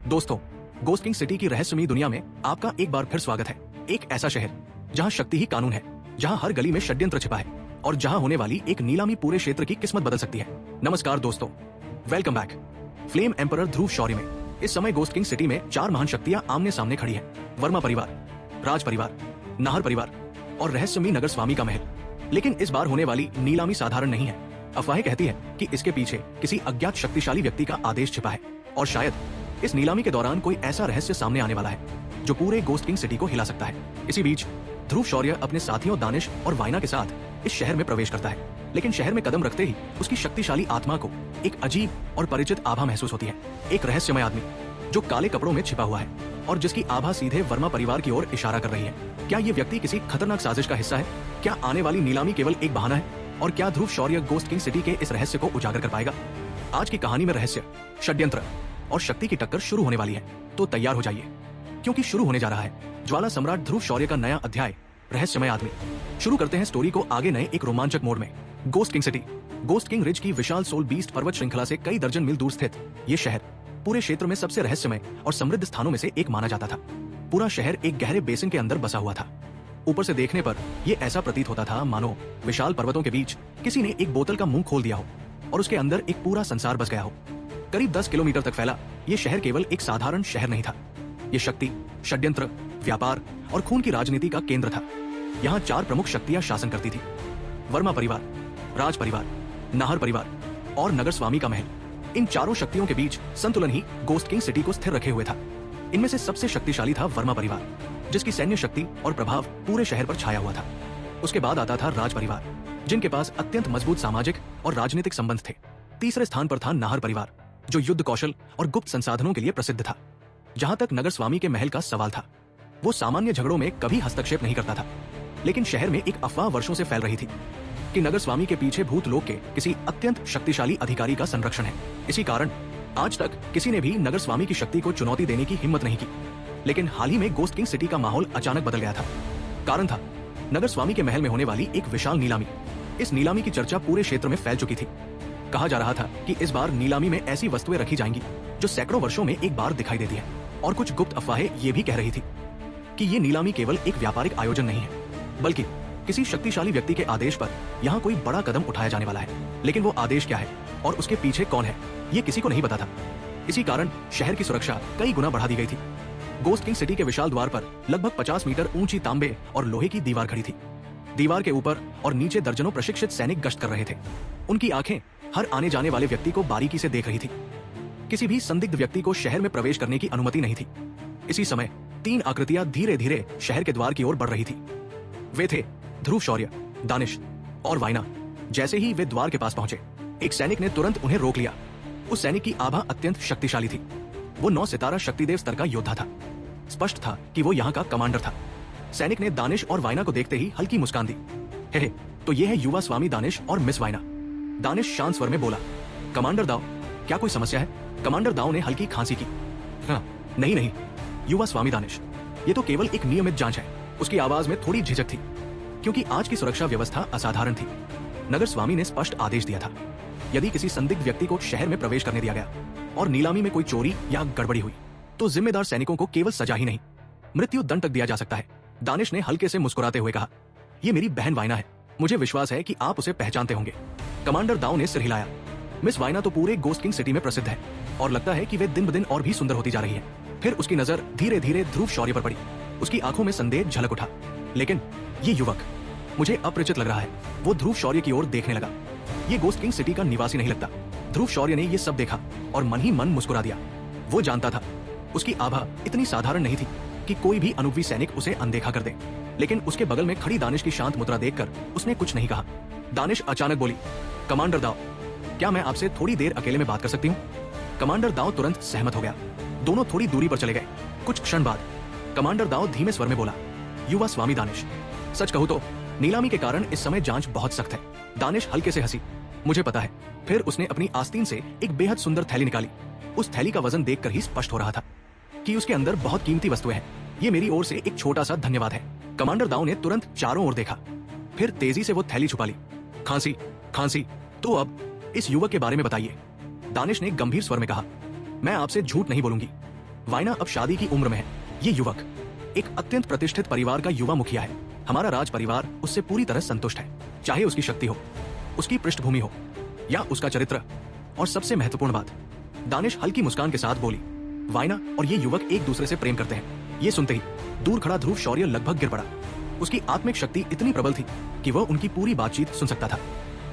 दोस्तों, ghost king city की रहस्यमयी दुनिया में आपका एक बार फिर स्वागत है। एक ऐसा शहर जहां शक्ति ही कानून है, जहां हर गली में षड्यंत्र छिपा है और जहां होने वाली एक नीलामी पूरे क्षेत्र की किस्मत बदल सकती है। नमस्कार दोस्तों, वेलकम बैक। फ्लेम एम्परर ध्रुव शौर्य में इस समय गोस्ट किंग सिटी में 4 महान शक्तियां आमने सामने खड़ी हैं। वर्मा परिवार, राज परिवार, नाहर परिवार और रहस्यमयी नगर स्वामी का महल। लेकिन इस बार होने वाली नीलामी साधारण नहीं है। अफवाहें कहती है कि इसके पीछे किसी अज्ञात शक्तिशाली व्यक्ति का आदेश छिपा है और शायद इस नीलामी के दौरान कोई ऐसा रहस्य सामने आने वाला है जो पूरे गोस्ट किंग सिटी को हिला सकता है। इसी बीच ध्रुव शौर्य अपने साथियों दानिश और वाइना के साथ इस शहर में प्रवेश करता है, लेकिन शहर में कदम रखते ही उसकी शक्तिशाली आत्मा को एक अजीब और परिचित आभा महसूस होती है। एक रहस्यमय आदमी जो काले कपड़ों में छिपा हुआ है और जिसकी आभा सीधे वर्मा परिवार की ओर इशारा कर रही है। क्या ये व्यक्ति किसी खतरनाक साजिश का हिस्सा है? क्या आने वाली नीलामी केवल एक बहाना है? और क्या ध्रुव शौर्य गोस्ट किंग सिटी के इस रहस्य को उजागर कर पाएगा? आज की कहानी में रहस्य, षड्यंत्र और शक्ति की टक्कर शुरू होने वाली है, तो तैयार हो जाइए क्योंकि शुरू होने जा रहा है ज्वाला सम्राट ध्रुव शौर्य का नया अध्याय, रहस्यमय आदमी। शुरू करते हैं स्टोरी को आगे नए एक रोमांचक मोड में। Ghost king city, ghost king ridge की विशाल सोल बीस्ट पर्वत श्रृंखला से कई दर्जन मील दूर स्थित ये शहर पूरे क्षेत्र में सबसे रहस्यमय और समृद्ध स्थानों में से एक माना जाता था। पूरा शहर एक गहरे बेसिन के अंदर बसा हुआ था। ऊपर से देखने पर यह ऐसा प्रतीत होता था मानो विशाल पर्वतों के बीच किसी ने एक बोतल का मुंह खोल दिया हो और उसके अंदर एक पूरा संसार बस गया हो। करीब 10 किलोमीटर तक फैला यह शहर केवल एक साधारण शहर नहीं था। यह शक्ति, षड्यंत्र, व्यापार और खून की राजनीति का केंद्र था। यहाँ 4 प्रमुख शक्तियां शासन करती थी: वर्मा परिवार, राज परिवार, नाहर परिवार और नगर स्वामी का महल। इन चारों शक्तियों के बीच संतुलन ही गोस्ट किंग सिटी को स्थिर रखे हुए था। इनमें से सबसे शक्तिशाली था वर्मा परिवार, जिसकी सैन्य शक्ति और प्रभाव पूरे शहर पर छाया हुआ था। उसके बाद आता था राज परिवार, जिनके पास अत्यंत मजबूत सामाजिक और राजनीतिक संबंध थे। तीसरे स्थान पर था नाहर परिवार, जो युद्ध कौशल और गुप्त संसाधनों के लिए प्रसिद्ध था। जहां तक नगर स्वामी के महल का सवाल था, वो सामान्य झगड़ों में कभी हस्तक्षेप नहीं करता था, लेकिन शहर में एक अफवाह वर्षों से फैल रही थी कि नगर स्वामी के पीछे भूतलोक के किसी अत्यंत शक्तिशाली अधिकारी का संरक्षण है। इसी कारण आज तक किसी ने भी नगर स्वामी की शक्ति को चुनौती देने की हिम्मत नहीं की। लेकिन हाल ही में गोस्ट किंग सिटी का माहौल अचानक बदल गया था। कारण था नगर स्वामी के महल में होने वाली एक विशाल नीलामी। इस नीलामी की चर्चा पूरे क्षेत्र में फैल चुकी थी। कहा जा रहा था कि इस बार नीलामी में ऐसी वस्तुएं रखी जाएंगी जो सैकड़ों वर्षों में एक बार दिखाई देती है। और कुछ गुप्त अफवाहें ये भी कह रही थी कि ये नीलामी केवल एक व्यापारिक आयोजन नहीं है, बल्कि किसी शक्तिशाली व्यक्ति के आदेश पर यहाँ कोई बड़ा कदम उठाया जाने वाला है। लेकिन वो आदेश क्या है और उसके पीछे कौन है, ये किसी को नहीं पता था। इसी कारण शहर की सुरक्षा कई गुना बढ़ा दी गई थी। गोस्ट किंग सिटी के विशाल द्वार पर लगभग 50 मीटर ऊंची तांबे और लोहे की दीवार खड़ी थी। दीवार के ऊपर और नीचे दर्जनों प्रशिक्षित सैनिक गश्त कर रहे थे। उनकी आंखें हर आने जाने वाले व्यक्ति को बारीकी से देख रही थी। किसी भी संदिग्ध व्यक्ति को शहर में प्रवेश करने की अनुमति नहीं थी। इसी समय 3 आकृतियां धीरे धीरे शहर के द्वार की ओर बढ़ रही थी। वे थे ध्रुव शौर्य, दानिश और वाइना। जैसे ही वे द्वार के पास पहुंचे, एक सैनिक ने तुरंत उन्हें रोक लिया। उस सैनिक की आभा अत्यंत शक्तिशाली थी। वो 9 सितारा शक्तिदेव स्तर का योद्धा था। स्पष्ट था कि वो यहाँ का कमांडर था। सैनिक ने दानिश और वाइना को देखते ही हल्की मुस्कान दी। हे, तो ये है युवा स्वामी दानिश और मिस वाइना। दानिश शांत स्वर में बोला, कमांडर दाओ, क्या कोई समस्या है? कमांडर दाओ ने हल्की खांसी की। हाँ, नहीं, युवा स्वामी दानिश, ये तो केवल एक नियमित जांच है। उसकी आवाज में थोड़ी झिझक थी, क्योंकि आज की सुरक्षा व्यवस्था असाधारण थी। नगर स्वामी ने स्पष्ट आदेश दिया था, यदि किसी संदिग्ध व्यक्ति को शहर में प्रवेश करने दिया गया और नीलामी में कोई चोरी या गड़बड़ी हुई, तो जिम्मेदार सैनिकों को केवल सजा ही नहीं, मृत्यु दंड तक दिया जा सकता है। दानिश ने हल्के से मुस्कुराते हुए कहा, ये मेरी बहन वाइना है। मुझे विश्वास है कि आप उसे पहचानते होंगे। कमांडर दाओ ने सिर हिलाया। मिस वाइना तो पूरे गोस्ट किंग सिटी में प्रसिद्ध है और लगता है कि वे दिन ब दिन और भी सुंदर होती जा रही है। फिर उसकी नजर धीरे धीरे ध्रुव शौर्य पर पड़ी। उसकी आंखों में संदेह झलक उठा। लेकिन ये युवक मुझे अपरिचित लग रहा है। वो ध्रुव शौर्य की ओर देखने लगा। ये गोस्ट किंग सिटी का निवासी नहीं लगता। ध्रुव शौर्य ने ये सब देखा और मन ही मन मुस्कुरा दिया। वो जानता था उसकी आभा इतनी साधारण नहीं थी कि कोई भी अनुभवी सैनिक उसे अनदेखा कर दे। लेकिन उसके बगल में खड़ी दानिश की शांत मुद्रा देखकर उसने कुछ नहीं कहा। दानिश अचानक बोली, कमांडर दाओ, क्या मैं आपसे थोड़ी देर अकेले में बात कर सकती हूँ? कमांडर दाओ तुरंत सहमत हो गया। दोनों थोड़ी दूरी पर चले गए। कुछ क्षण बाद कमांडर दाओ धीमे स्वर में बोला, युवा स्वामी दानिश, सच कहूँ तो नीलामी के कारण इस समय जांच बहुत सख्त है। दानिश हल्के से हंसी। मुझे पता है। फिर उसने अपनी आस्तीन से एक बेहद सुंदर थैली निकाली। उस थैली का वजन देखकर ही स्पष्ट हो रहा था कि उसके अंदर बहुत कीमती वस्तुएं हैं। ये मेरी ओर से एक छोटा सा धन्यवाद है। कमांडर दाओ ने तुरंत चारों ओर देखा, फिर तेजी से वो थैली छुपा ली। खांसी, तो अब इस युवक के बारे में बताइए। दानिश ने गंभीर स्वर में कहा, मैं आपसे झूठ नहीं बोलूंगी। वाइना अब शादी की उम्र में है। ये युवक एक अत्यंत प्रतिष्ठित परिवार का युवा मुखिया है। हमारा राज परिवार उससे पूरी तरह संतुष्ट है, चाहे उसकी शक्ति हो, उसकी पृष्ठभूमि हो या उसका चरित्र। और सबसे महत्वपूर्ण बात, दानिश हल्की मुस्कान के साथ बोली, वाइना और ये युवक एक दूसरे से प्रेम करते हैं। ये सुनते ही दूर खड़ा ध्रुव शौर्य लगभग गिर पड़ा। उसकी आत्मिक शक्ति इतनी प्रबल थी कि वह उनकी पूरी बातचीत सुन सकता था।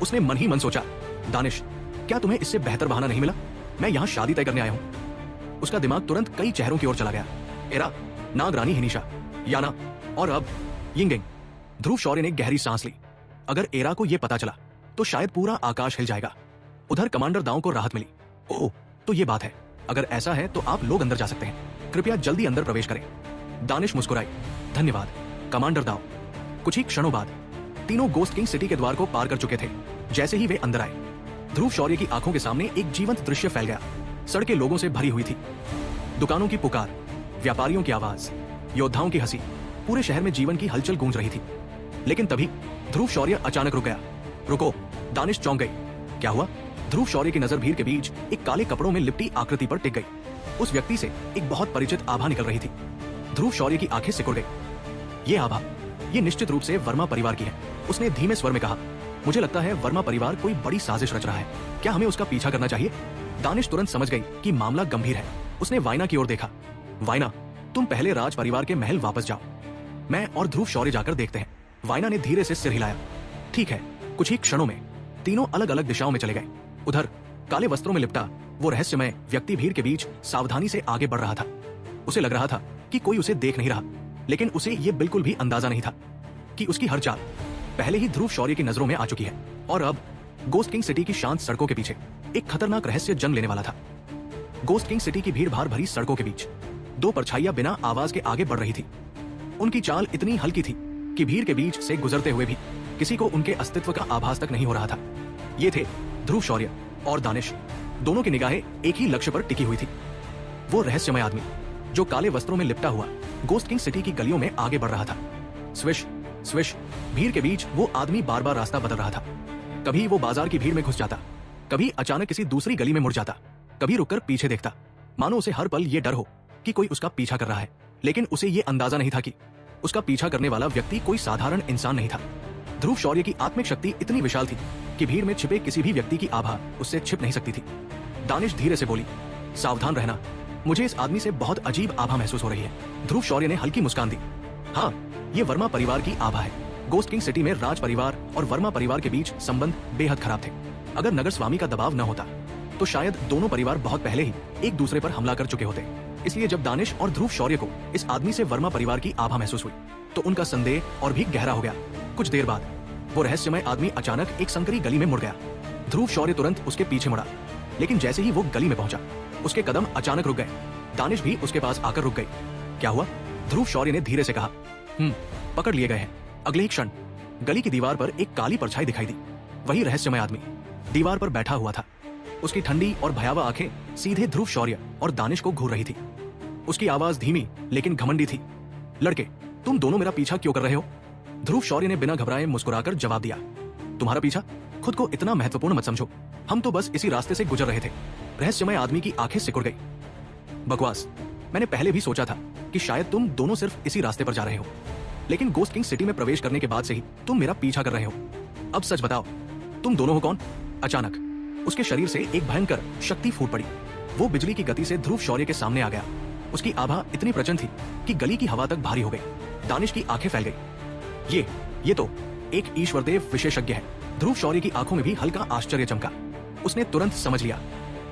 उसने मन ही मन सोचा, दानिश, क्या तुम्हें इससे बेहतर बहाना नहीं मिला? मैं यहाँ शादी तय करने आया हूँ। उसका दिमाग तुरंत कई चेहरों की ओर चला गया। एरा, नागरानी हिनिशा, याना और अब यिंगिंग। ध्रुव शौर्य ने गहरी सांस ली। अगर एरा को यह पता चला तो शायद पूरा आकाश हिल जाएगा। उधर कमांडर दाओ को राहत मिली। ओह, तो ये बात है। अगर ऐसा है तो आप लोग अंदर जा सकते हैं। कृपया जल्दी अंदर प्रवेश करें। दानिश मुस्कुराई। धन्यवाद कमांडर दाओ। कुछ ही क्षणों बाद तीनों गोस्ट किंग सिटी के द्वार को पार कर चुके थे। जैसे ही वे अंदर आए, ध्रुव शौर्य की आंखों के सामने एक जीवंत दृश्य फैल गया। सड़कें लोगों से भरी हुई थी। दुकानों की पुकार, व्यापारियों की आवाज, योद्धाओं की हंसी, पूरे शहर में जीवन की हलचल गूंज रही थी। लेकिन तभी ध्रुव शौर्य अचानक रुक गया। रुको! दानिश चौंक गई। क्या हुआ? ध्रुव शौर्य की नजर भीड़ के बीच एक काले कपड़ों में लिपटी आकृति पर टिक गई। उस व्यक्ति से एक बहुत परिचित आभा निकल रही थी। ध्रुव शौर्य की आंखें सिकुड़ गई। ये आभा, ये निश्चित रूप से वर्मा परिवार की है। उसने धीमे स्वर में कहा, मुझे लगता है वर्मा परिवार कोई बड़ी साजिश रच रहा है। क्या हमें उसका पीछा करना चाहिए? दानिश तुरंत समझ गई कि मामला गंभीर है। उसने वाइना की ओर देखा। वाइना, तुम पहले राज परिवार के महल वापस जाओ। मैं और ध्रुव शौर्य जाकर देखते हैं। वाइना ने धीरे से सिर हिलाया। ठीक है। कुछ ही क्षणों में तीनों अलग अलग दिशाओं में चले गए। उधर काले वस्त्रों में लिपटा वो रहस्यमय व्यक्ति भीड़ के बीच सावधानी से आगे बढ़ रहा था। उसे लग रहा था कि कोई उसे देख नहीं रहा, लेकिन उसे ये बिल्कुल भी अंदाजा नहीं था कि उसकी हर चाल पहले ही ध्रुव शौर्य की नजरों में आ चुकी है और अब गोस्ट किंग सिटी की शांत सड़कों के पीछे एक खतरनाक रहस्य जन्म लेने वाला था। गोस्ट किंग सिटी की भीड़ भाड़ भरी सड़कों के बीच दो परछाइयां बिना आवाज के आगे बढ़ रही थी। उनकी चाल इतनी हल्की थी कि भीड़ के बीच से गुजरते हुए भी किसी को उनके अस्तित्व का आभास तक नहीं हो रहा था। ये थे ध्रुव शौर्य और दानिश। दोनों की निगाहें एक ही लक्ष्य पर टिकी हुई थी। वो रहस्यमय आदमी जो काले वस्त्रों में लिपटा हुआ गोस्ट किंग सिटी की गलियों में आगे बढ़ रहा था। स्विश स्विश, भीड़ के बीच वो आदमी बार बार रास्ता बदल रहा था। कभी वो बाजार की भीड़ में घुस जाता, कभी अचानक किसी दूसरी गली में मुड़ जाता, कभी रुककर पीछे देखता, मानो उसे हर पल ये डर हो कि कोई उसका पीछा कर रहा है। लेकिन उसे ये अंदाजा नहीं था कि उसका पीछा करने वाला व्यक्ति कोई साधारण इंसान नहीं था। ध्रुव शौर्य की आत्मिक शक्ति इतनी विशाल थी कि भीड़ में छिपे किसी भी व्यक्ति की आभा उससे छिप नहीं सकती थी। दानिश धीरे से बोली, सावधान रहना, मुझे इस आदमी से बहुत अजीब आभा महसूस हो रही है। ध्रुव शौर्य ने हल्की मुस्कान दी। हाँ, ये वर्मा परिवार की आभा है। गोस्ट किंग सिटी में राज परिवार और वर्मा परिवार के बीच संबंध बेहद खराब थे। अगर नगर स्वामी का दबाव न होता तो शायद दोनों परिवार बहुत पहले ही एक दूसरे पर हमला कर चुके होते। इसलिए जब दानिश और ध्रुव शौर्य को इस आदमी से वर्मा परिवार की आभा महसूस हुई तो उनका संदेह और भी गहरा हो गया। कुछ देर बाद वो रहस्यमय आदमी अचानक एक संकरी गली में मुड़ गया। ध्रुव शौर्य तुरंत उसके पीछे मुड़ा, लेकिन जैसे ही वो गली में पहुंचा उसके कदम अचानक रुक गए। दानिश भी उसके पास आकर रुक गई। क्या हुआ? ध्रुव शौर्य ने धीरे से कहा। पकड़ लिए गए हैं। अगले ही क्षण गली की दीवार पर एक काली परछाई दिखाई दी। वही रहस्यमय आदमी दीवार पर बैठा हुआ था। उसकी ठंडी और भयावह आंखें सीधे ध्रुव शौर्य और दानिश को घूर रही थी। उसकी आवाज धीमी लेकिन घमंडी थी। लड़के, तुम दोनों मेरा पीछा क्यों कर रहे हो? ध्रुव शौर्य ने बिना घबराए मुस्कुराकर जवाब दिया। तुम्हारा पीछा? खुद को इतना महत्वपूर्ण मत समझो, हम तो बस इसी रास्ते से गुजर रहे थे। रहस्यमय आदमी की आंखें सिकुड़ गई। बकवास, मैंने पहले भी सोचा था कि शायद तुम दोनों सिर्फ इसी रास्ते पर जा रहे हो, लेकिन गोस्ट किंग सिटी में प्रवेश करने के बाद से ही तुम मेरा पीछा कर रहे हो। अब सच बताओ, तुम दोनों हो कौन? अचानक उसके शरीर से एक भयंकर शक्ति फूट पड़ी। वो बिजली की गति से ध्रुव शौर्य के सामने आ गया। उसकी आभा इतनी प्रचंड थी कि गली की हवा तक भारी हो गई। दानिश की आंखें फैल गई। ये तो एक ईश्वरदेव विशेषज्ञ है। ध्रुव शौर्य की आंखों में भी हल्का आश्चर्य चमका। उसने तुरंत समझ लिया,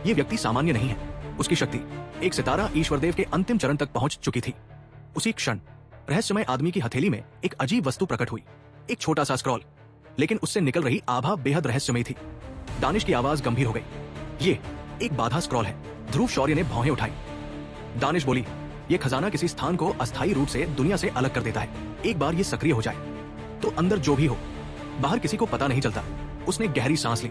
ये व्यक्ति सामान्य नहीं है। उसकी शक्ति एक सितारा ईश्वरदेव के अंतिम चरण तक पहुंच चुकी थी। उसी क्षण रहस्यमय आदमी की हथेली में एक अजीब वस्तु प्रकट हुई, एक छोटा सा स्क्रॉल, लेकिन उससे निकल रही आभा बेहद रहस्यमयी थी। दानिश की आवाज गंभीर हो गई। ये एक बाधा स्क्रॉल है। ध्रुव शौर्य ने भौहें उठाई। दानिश बोली, ये खजाना किसी स्थान को अस्थायी रूप से दुनिया से अलग कर देता है। एक बार ये सक्रिय हो जाए तो अंदर जो भी हो बाहर किसी को पता नहीं चलता। उसने गहरी सांस ली।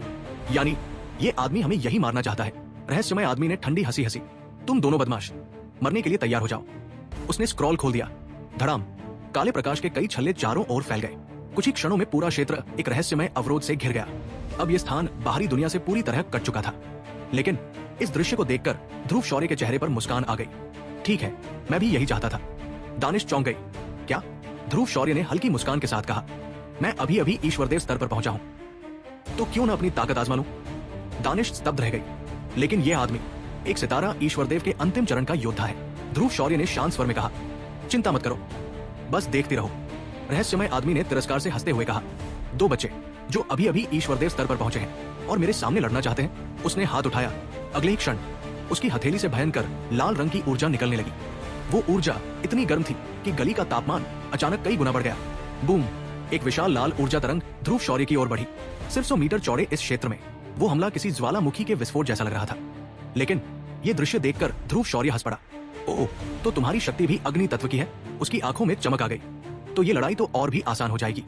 यानी ये आदमी हमें यही मारना चाहता है। रहस्यमय आदमी ने ठंडी हंसी हंसी। तुम दोनों बदमाश, मरने के लिए तैयार हो जाओ। उसने स्क्रॉल खोल दिया। धड़ाम, काले प्रकाश के कई छल्ले चारों ओर फैल गए। कुछ ही क्षणों में पूरा क्षेत्र एक रहस्यमय अवरोध से घिर गया। अब यह स्थान बाहरी दुनिया से पूरी तरह कट चुका था। लेकिन इस दृश्य को देखकर ध्रुव शौर्य के चेहरे पर मुस्कान आ गई। ठीक है, मैं भी यही चाहता था। दानिश चौंक गई। क्या? ध्रुव शौर्य ने हल्की मुस्कान के साथ कहा। मैं अभी अभी ईश्वरदेव स्तर पर पहुंचा हूं, तो क्यों ना अपनी ताकत आजमा लूं? दानिश स्तब्ध रह गई। लेकिन यह आदमी एक सितारा ईश्वरदेव के अंतिम चरण का योद्धा है। ध्रुव शौर्य ने शांत स्वर में कहा। चिंता मत करो, बस देखती रहो। रहस्यमय आदमी ने तिरस्कार से हंसते हुए कहा। 2 बच्चे जो अभी अभी ईश्वरदेव स्तर पर पहुंचे हैं और मेरे सामने लड़ना चाहते हैं। उसने हाथ उठाया। अगले ही क्षण उसकी हथेली से भयंकर लाल रंग की ऊर्जा निकलने लगी। वो ऊर्जा इतनी गर्म थी कि गली का तापमान अचानक कई गुना बढ़ गया। बूम! एक विशाल लाल ऊर्जा तरंग ध्रुव शौर्य की ओर बढ़ी। सिर्फ 100 मीटर चौड़े इस क्षेत्र में वो हमला किसी ज्वालामुखी के विस्फोट जैसा लग रहा था। लेकिन ये दृश्य देखकर ध्रुव शौर्य हंस पड़ा। ओह, तो तुम्हारी शक्ति भी अग्नि तत्व की है? उसकी आंखों में चमक आ गई। तो ये लड़ाई तो और भी आसान हो जाएगी।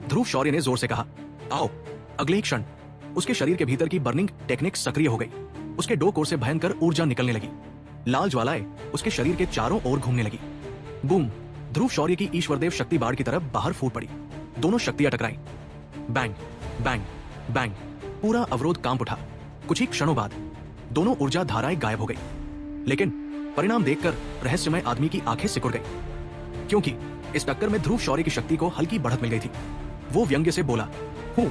ध्रुव शौर्य ने जोर से कहा। आओ! अगले ही क्षण उसके शरीर के भीतर की बर्निंग टेक्निक सक्रिय हो गई। उसके डोकोर से भयंकर ऊर्जा निकलने लगी। लाल ज्वालाएं उसके शरीर के चारों ओर घूमने लगी। बूम! ध्रुव शौर्य की ईश्वरदेव शक्ति बाढ़ की तरफ बाहर फूट पड़ी। दोनों शक्तियां टकराई। Bang bang bang! पूरा अवरोध कांप उठा। कुछ ही क्षणों बाद दोनों ऊर्जा धाराएं गायब हो गई। लेकिन परिणाम देखकर रहस्यमय आदमी की आंखें सिकुड़ गई, क्योंकि इस टक्कर में ध्रुव शौर्य की शक्ति को हल्की बढ़त मिल गई थी। वो व्यंग्य से बोला, हूं,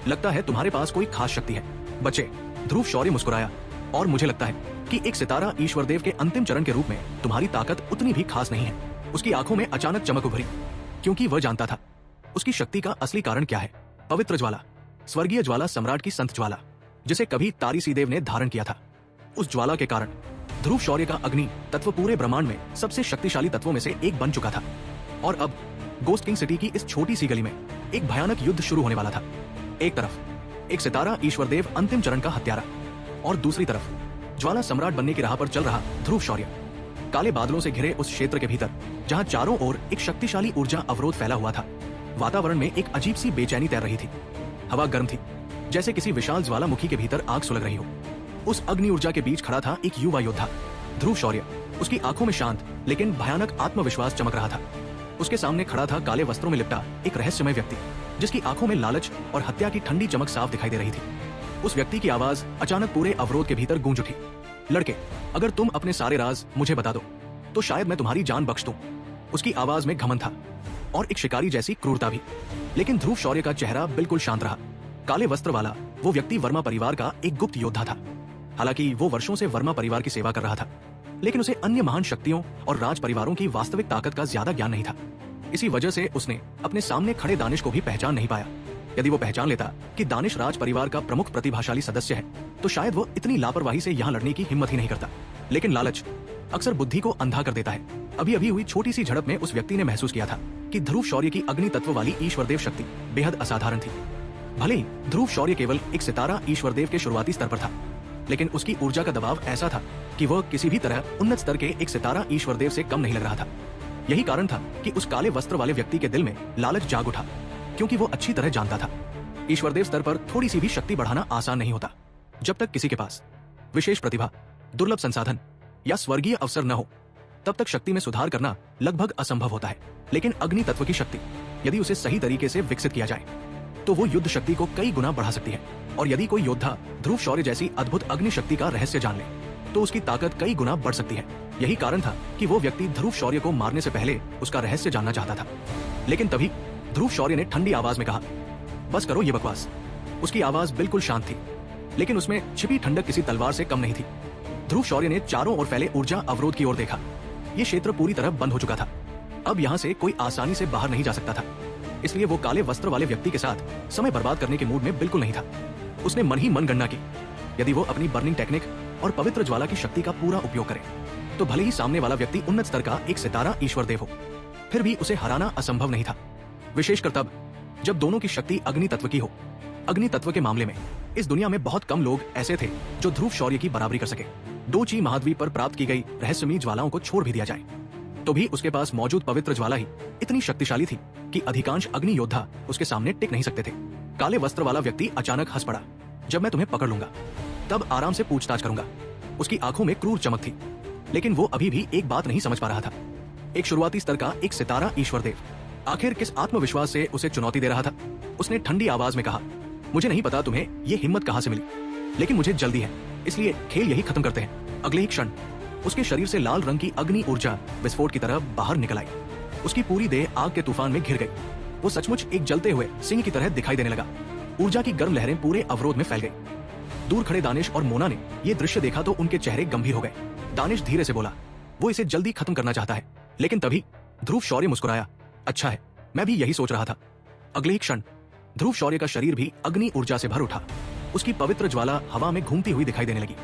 लगता है तुम्हारे पास कोई खास शक्ति है बच्चे। ध्रुव शौर्य मुस्कुराया। और मुझे लगता है कि एक सितारा ईश्वरदेव के अंतिम चरण के रूप में तुम्हारी ताकत उतनी भी खास नहीं है। उसकी आंखों में अचानक चमक उभरी, क्योंकि वह जानता था उसकी शक्ति का असली कारण क्या है। पवित्र ज्वाला, स्वर्गीय ज्वाला, सम्राट की संत ज्वाला, जिसे कभी तारिसी देव ने धारण किया था। उस ज्वाला के कारण ध्रुव शौर्य का अग्नि तत्व पूरे ब्रह्मांड में सबसे शक्तिशाली तत्वों में से एक बन चुका था। और अब गोस्ट किंग सिटी की इस छोटी सी गली में एक भयानक युद्ध शुरू होने वाला था। एक तरफ एक सितारा ईश्वरदेव अंतिम चरण का हत्यारा, और दूसरी तरफ ज्वाला सम्राट बनने की राह पर चल रहा ध्रुव शौर्य। काले बादलों से घिरे उस क्षेत्र के भीतर, जहां चारों ओर एक शक्तिशाली ऊर्जा अवरोध फैला हुआ था, वातावरण में एक अजीब सी बेचैनी तैर रही थी। हवा गर्म थी, जैसे किसी विशाल ज्वालामुखी के भीतर आग सुलग रही हो। उस अग्नि ऊर्जा के बीच खड़ा था एक युवा योद्धा, ध्रुव शौर्य। उसकी आंखों में शांत लेकिन भयानक आत्मविश्वास चमक रहा था। उसके सामने खड़ा था काले वस्त्रों में लिपटा एक रहस्यमय व्यक्ति, जिसकी आंखों में लालच और हत्या की ठंडी चमक साफ दिखाई दे रही थी। उस व्यक्ति की आवाज अचानक पूरे अवरोध के भीतर गूंज उठी। लड़के, अगर तुम अपने सारे राज मुझे बता दो तो शायद मैं तुम्हारी जान बख्श दूं। उसकी आवाज में घमंड था और एक शिकारी जैसी क्रूरता भी। लेकिन ध्रुव शौर्य का चेहरा बिल्कुल शांत रहा। काले वस्त्र वाला वो व्यक्ति वर्मा परिवार का एक गुप्त योद्धा था। हालांकि वो वर्षों से वर्मा परिवार की सेवा कर रहा था, लेकिन उसे अन्य महान शक्तियों और राज परिवारों की वास्तविक ताकत का ज्यादा ज्ञान नहीं था। इसी वजह से उसने अपने सामने खड़े दानिश को भी पहचान नहीं पाया। यदि वो पहचान लेता कि दानिश राज परिवार का प्रमुख प्रतिभाशाली सदस्य है, तो शायद वो इतनी लापरवाही से यहाँ लड़ने की हिम्मत ही नहीं करता। लेकिन लालच अक्सर बुद्धि को अंधा कर देता है। अभी अभी हुई छोटी सी झड़प में उस व्यक्ति ने महसूस किया था कि ध्रुव शौर्य की अग्नि तत्व वाली ईश्वरदेव शक्ति बेहद असाधारण थी। भले ही ध्रुव शौर्य केवल एक सितारा ईश्वरदेव के शुरुआती स्तर पर था, लेकिन उसकी ऊर्जा का दबाव ऐसा था कि वह किसी भी तरह उन्नत स्तर के एक सितारा ईश्वरदेव से कम नहीं लग रहा था। यही कारण था कि उस काले वस्त्र वाले व्यक्ति के दिल में लालच जाग उठा, क्योंकि वो अच्छी तरह जानता था ईश्वरदेव स्तर पर थोड़ी सी भी शक्ति बढ़ाना आसान नहीं होता। जब तक किसी के पास विशेष प्रतिभा, दुर्लभ संसाधन या स्वर्गीय अवसर न हो, तब तक शक्ति में सुधार करना लगभग असंभव होता है। लेकिन अग्नि तत्व की शक्ति यदि उसे सही तरीके से विकसित किया जाए तो वो युद्ध शक्ति को कई गुना बढ़ा सकती है। और यदि कोई योद्धा ध्रुव शौर्य जैसी अद्भुत अग्नि शक्ति का रहस्य जान ले तो उसकी ताकत कई गुना बढ़ सकती है। यही कारण था कि वो व्यक्ति ध्रुव शौर्य को मारने से पहले उसका रहस्य जानना चाहता था। लेकिन तभी ध्रुव शौर्य ने ठंडी आवाज में कहा, बस करो ये बकवास। उसकी आवाज बिल्कुल शांत थी, लेकिन उसमें छिपी ठंडक किसी तलवार से कम नहीं थी। ध्रुव शौर्य ने चारों ओर फैले ऊर्जा अवरोध की ओर देखा। ये क्षेत्र पूरी तरह बंद हो चुका था। अब यहाँ से कोई आसानी से बाहर नहीं जा सकता था। इसलिए वो काले वस्त्र वाले व्यक्ति के साथ समय बर्बाद करने के मूड में बिल्कुल नहीं था। उसने मन ही मन गणना की, यदि वो अपनी बर्निंग टेक्निक और पवित्र ज्वाला की शक्ति का पूरा उपयोग करे तो भले ही सामने वाला व्यक्ति उन्नत स्तर का एक सितारा ईश्वरदेव हो, फिर भी उसे हराना असंभव नहीं था। विशेषकर तब जब दोनों की शक्ति अग्नि तत्व की हो। अग्नि तत्व के मामले में इस दुनिया में बहुत कम लोग ऐसे थे जो ध्रुव शौर्य की बराबरी कर सके। डोची महाद्वीप पर प्राप्त की गई रहस्यमयी ज्वालाओं को छोड़ भी दिया जाए तो भी उसके पास मौजूद पवित्र ज्वाला ही इतनी शक्तिशाली थी कि अधिकांश अग्नि योद्धा उसके सामने टिक नहीं सकते थे। काले वस्त्र वाला व्यक्ति अचानक हंस पड़ा। जब मैं तुम्हें पकड़ लूंगा तब आराम से पूछताछ करूंगा। उसकी आंखों में क्रूर चमक थी, लेकिन वो अभी भी एक बात नहीं समझ पा रहा था। एक शुरुआती स्तर का एक सितारा ईश्वरदेव आखिर किस आत्मविश्वास से उसे चुनौती दे रहा था। उसने ठंडी आवाज में कहा, मुझे नहीं पता तुम्हें ये हिम्मत कहां से मिली, लेकिन मुझे जल्दी है, इसलिए खेल यही खत्म करते हैं। अगले ही क्षण उसके शरीर से लाल रंग की अग्नि ऊर्जा विस्फोट की तरह बाहर निकल आई। उसकी पूरी देह आग के तूफान में घिर गई। वो सचमुच एक जलते हुए सिंह की तरह दिखाई देने लगा। ऊर्जा की गर्म लहरें पूरे अवरोध में फैल गई। दूर खड़े दानिश और मोना ने यह दृश्य देखा तो उनके चेहरे गंभीर हो गए। दानिश धीरे से बोला, वो इसे जल्दी खत्म करना चाहता है। लेकिन तभी ध्रुव शौर्य मुस्कुराया, अच्छा है, मैं भी यही सोच रहा था। अगले ही क्षण ध्रुव शौर्य का शरीर भी अग्नि ऊर्जा से भर उठा। उसकी पवित्र ज्वाला हवा में घूमती हुई दिखाई देने लगी।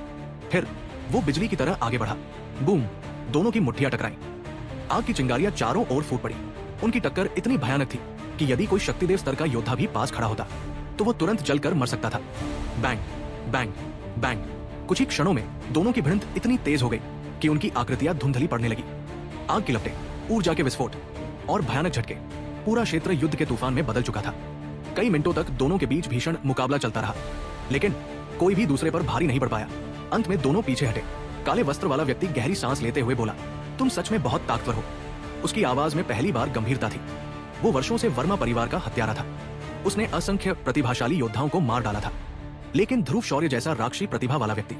फिर वो बिजली की तरह आगे बढ़ा। बूम, दोनों की मुट्ठियां टकराई। आग की चिंगारियां चारों ओर फूट पड़ी। उनकी टक्कर इतनी भयानक थी कि यदि कोई शक्तिदेव स्तर का योद्धा भी पास खड़ा होता तो वो तुरंत जलकर मर सकता था। Bang bang bang. कुछ ही क्षणों में दोनों की भिड़ंत इतनी तेज हो गई कि उनकी आकृतियां धुंधली पड़ने लगी। आग की लपटें, ऊर्जा के विस्फोट और भयानक झटके, पूरा क्षेत्र युद्ध के तूफान में बदल चुका था। कई मिनटों तक दोनों के बीच भीषण मुकाबला चलता रहा, लेकिन कोई भी दूसरे पर भारी नहीं पड़ पाया। अंत में दोनों पीछे हटे। काले वस्त्र वाला व्यक्ति गहरी सांस लेते हुए बोला, तुम सच में बहुत ताकतवर हो। उसकी आवाज में पहली बार गंभीरता थी। वो वर्षों से वर्मा परिवार का हत्यारा था। उसने असंख्य प्रतिभाशाली योद्धाओं को मार डाला था, लेकिन ध्रुव शौर्य जैसा राक्षसी प्रतिभा वाला व्यक्ति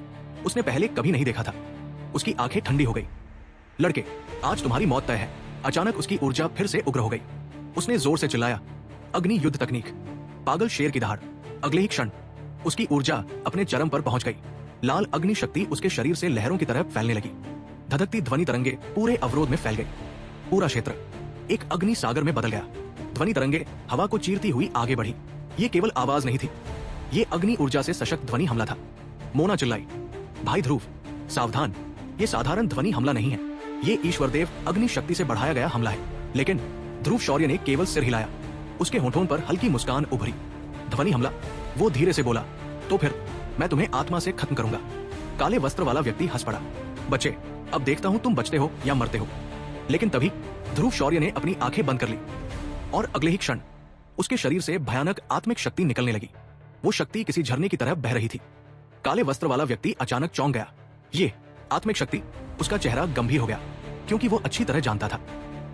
उसने पहले कभी नहीं देखा था। उसकी आंखें ठंडी हो गई। लड़के, आज तुम्हारी मौत तय है। अचानक उसकी ऊर्जा फिर से उग्र हो गई। उसने जोर से चिल्लाया, अग्नि युद्ध तकनीक, पागल शेर की दहाड़। अगले ही क्षण उसकी ऊर्जा अपने चरम पर पहुंच गई। लाल अग्नि शक्ति उसके शरीर से लहरों की तरह फैलने लगी। धधकती ध्वनि तरंगे पूरे अवरोध में फैल गई। पूरा क्षेत्र एक अग्नि सागर में बदल गया। ध्वनि तरंगे हवा को चीरती हुई आगे बढ़ी। ये केवल आवाज नहीं थी, ये अग्नि ऊर्जा से सशक्त ध्वनि हमला था। मोना चिल्लाई, भाई ध्रुव, सावधान, ये साधारण ध्वनि हमला नहीं है, ये ईश्वरदेव अग्नि शक्ति से बढ़ाया गया हमला है। लेकिन ध्रुव शौर्य ने केवल सिर हिलाया। उसके होठों पर हल्की मुस्कान उभरी। ध्वनि हमला? वो धीरे से बोला, तो फिर मैं तुम्हें आत्मा से खत्म करूंगा। काले वस्त्र वाला व्यक्ति हंस पड़ा, बच्चे, अब देखता हूं तुम बचते हो या मरते हो। लेकिन तभी ध्रुव शौर्य ने अपनी आंखें बंद कर ली और अगले ही क्षण उसके शरीर से भयानक आत्मिक शक्ति निकलने लगी। वो शक्ति किसी झरने की तरह बह रही थी। काले वस्त्र वाला व्यक्ति अचानक चौंक गया। ये आत्मिक शक्ति? उसका चेहरा गंभीर हो गया, क्योंकि वो अच्छी तरह जानता था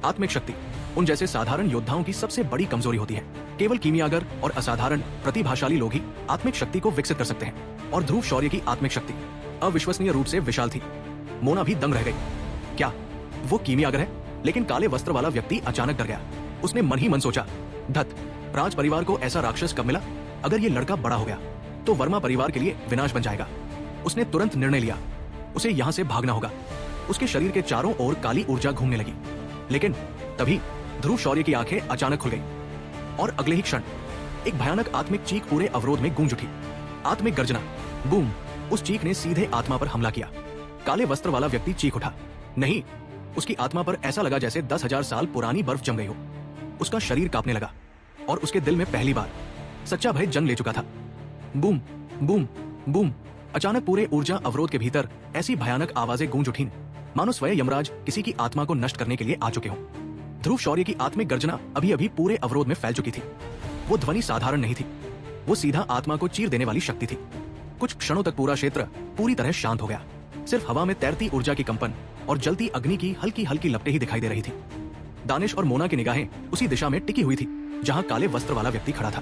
आत्मिक शक्ति उन जैसे साधारण योद्धाओं की सबसे बड़ी कमजोरी होती है। केवल कीमियागर और असाधारण प्रतिभाशाली लोग ही आत्मिक शक्ति को विकसित कर सकते हैं, और ध्रुव शौर्य की आत्मिक शक्ति अविश्वसनीय रूप से विशाल थी। मोना भी दंग रह गई। क्या वो कीमियागर है? लेकिन काले वस्त्र वाला व्यक्ति अचानक डर गया। उसने मन ही मन सोचा, धत, राज परिवार को ऐसा राक्षस कब मिला? अगर ये लड़का बड़ा हो गया तो वर्मा परिवार के लिए विनाश बन जाएगा। उसने तुरंत निर्णय लिया, उसे यहाँ से भागना होगा। उसके शरीर के चारों ओर काली ऊर्जा घूमने लगी। लेकिन तभी ध्रुव शौर्य की आंखें अचानक खुल गई और अगले ही क्षण एक भयानक आत्मिक चीख पूरे अवरोध में गूंज उठी। आत्मिक गर्जना, बूम। उस चीख ने सीधे आत्मा पर हमला किया। काले वस्त्र वाला व्यक्ति चीख उठा। नहीं, उसकी आत्मा पर ऐसा लगा जैसे 10,000 साल पुरानी बर्फ जम गई हो। उसका शरीर कांपने लगा और उसके दिल में पहली बार सच्चा भय जन्म ले चुका था। Boom boom boom. अचानक पूरे ऊर्जा अवरोध के भीतर ऐसी भयानक आवाजें गूंज उठी मानो स्वयं यमराज किसी की आत्मा को नष्ट करने के लिए आ चुके हों। ध्रुव शौर्य की आत्मिक गर्जना अभी अभी पूरे अवरोध में फैल चुकी थी। वो ध्वनि साधारण नहीं थी, वो सीधा आत्मा को चीर देने वाली शक्ति थी। कुछ क्षणों तक पूरा क्षेत्र पूरी तरह शांत हो गया। सिर्फ हवा में तैरती ऊर्जा की कंपन और जलती अग्नि की हल्की हल्की लपटें ही दिखाई दे रही थी। दानिश और मोना की निगाहें उसी दिशा में टिकी हुई थी जहां काले वस्त्र वाला व्यक्ति खड़ा था।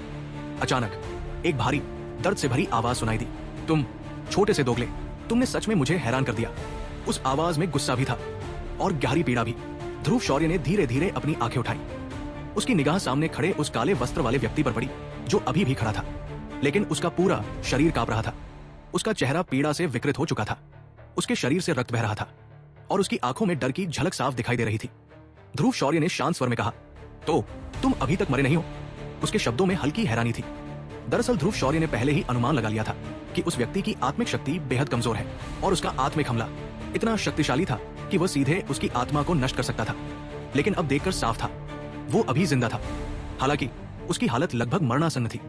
अचानक एक भारी दर्द से भरी आवाज सुनाई दी। तुम छोटे से दोगले, तुमने सच में मुझे हैरान कर दिया। उस आवाज में गुस्सा भी था और गहरी पीड़ा भी। ध्रुव शौर्य ने धीरे धीरे अपनी आंखें उठाई। उसकी निगाह सामने खड़े उस काले वस्त्र वाले व्यक्ति पर पड़ी जो अभी भी खड़ा था, लेकिन उसका पूरा शरीर कांप रहा था। उसका चेहरा पीड़ा से विकृत हो चुका था। उसके शरीर से रक्त बह रहा था और उसकी आंखों में डर की झलक साफ दिखाई दे रही थी। ध्रुव शौर्य ने शांत स्वर में कहा, तो तुम अभी तक मरे नहीं हो? उसके शब्दों में हल्की हैरानी थी। दरअसल ध्रुव शौर्य ने पहले ही अनुमान लगा लिया था कि उस व्यक्ति की आत्मिक शक्ति बेहद कमजोर है और उसका आत्मिक हमला इतना शक्तिशाली था कि वह सीधे उसकी आत्मा को नष्ट कर सकता था। लेकिन अब देखकर साफ था, वो अभी जिंदा था, हालांकि उसकी हालत लगभग मरणासन्न थी।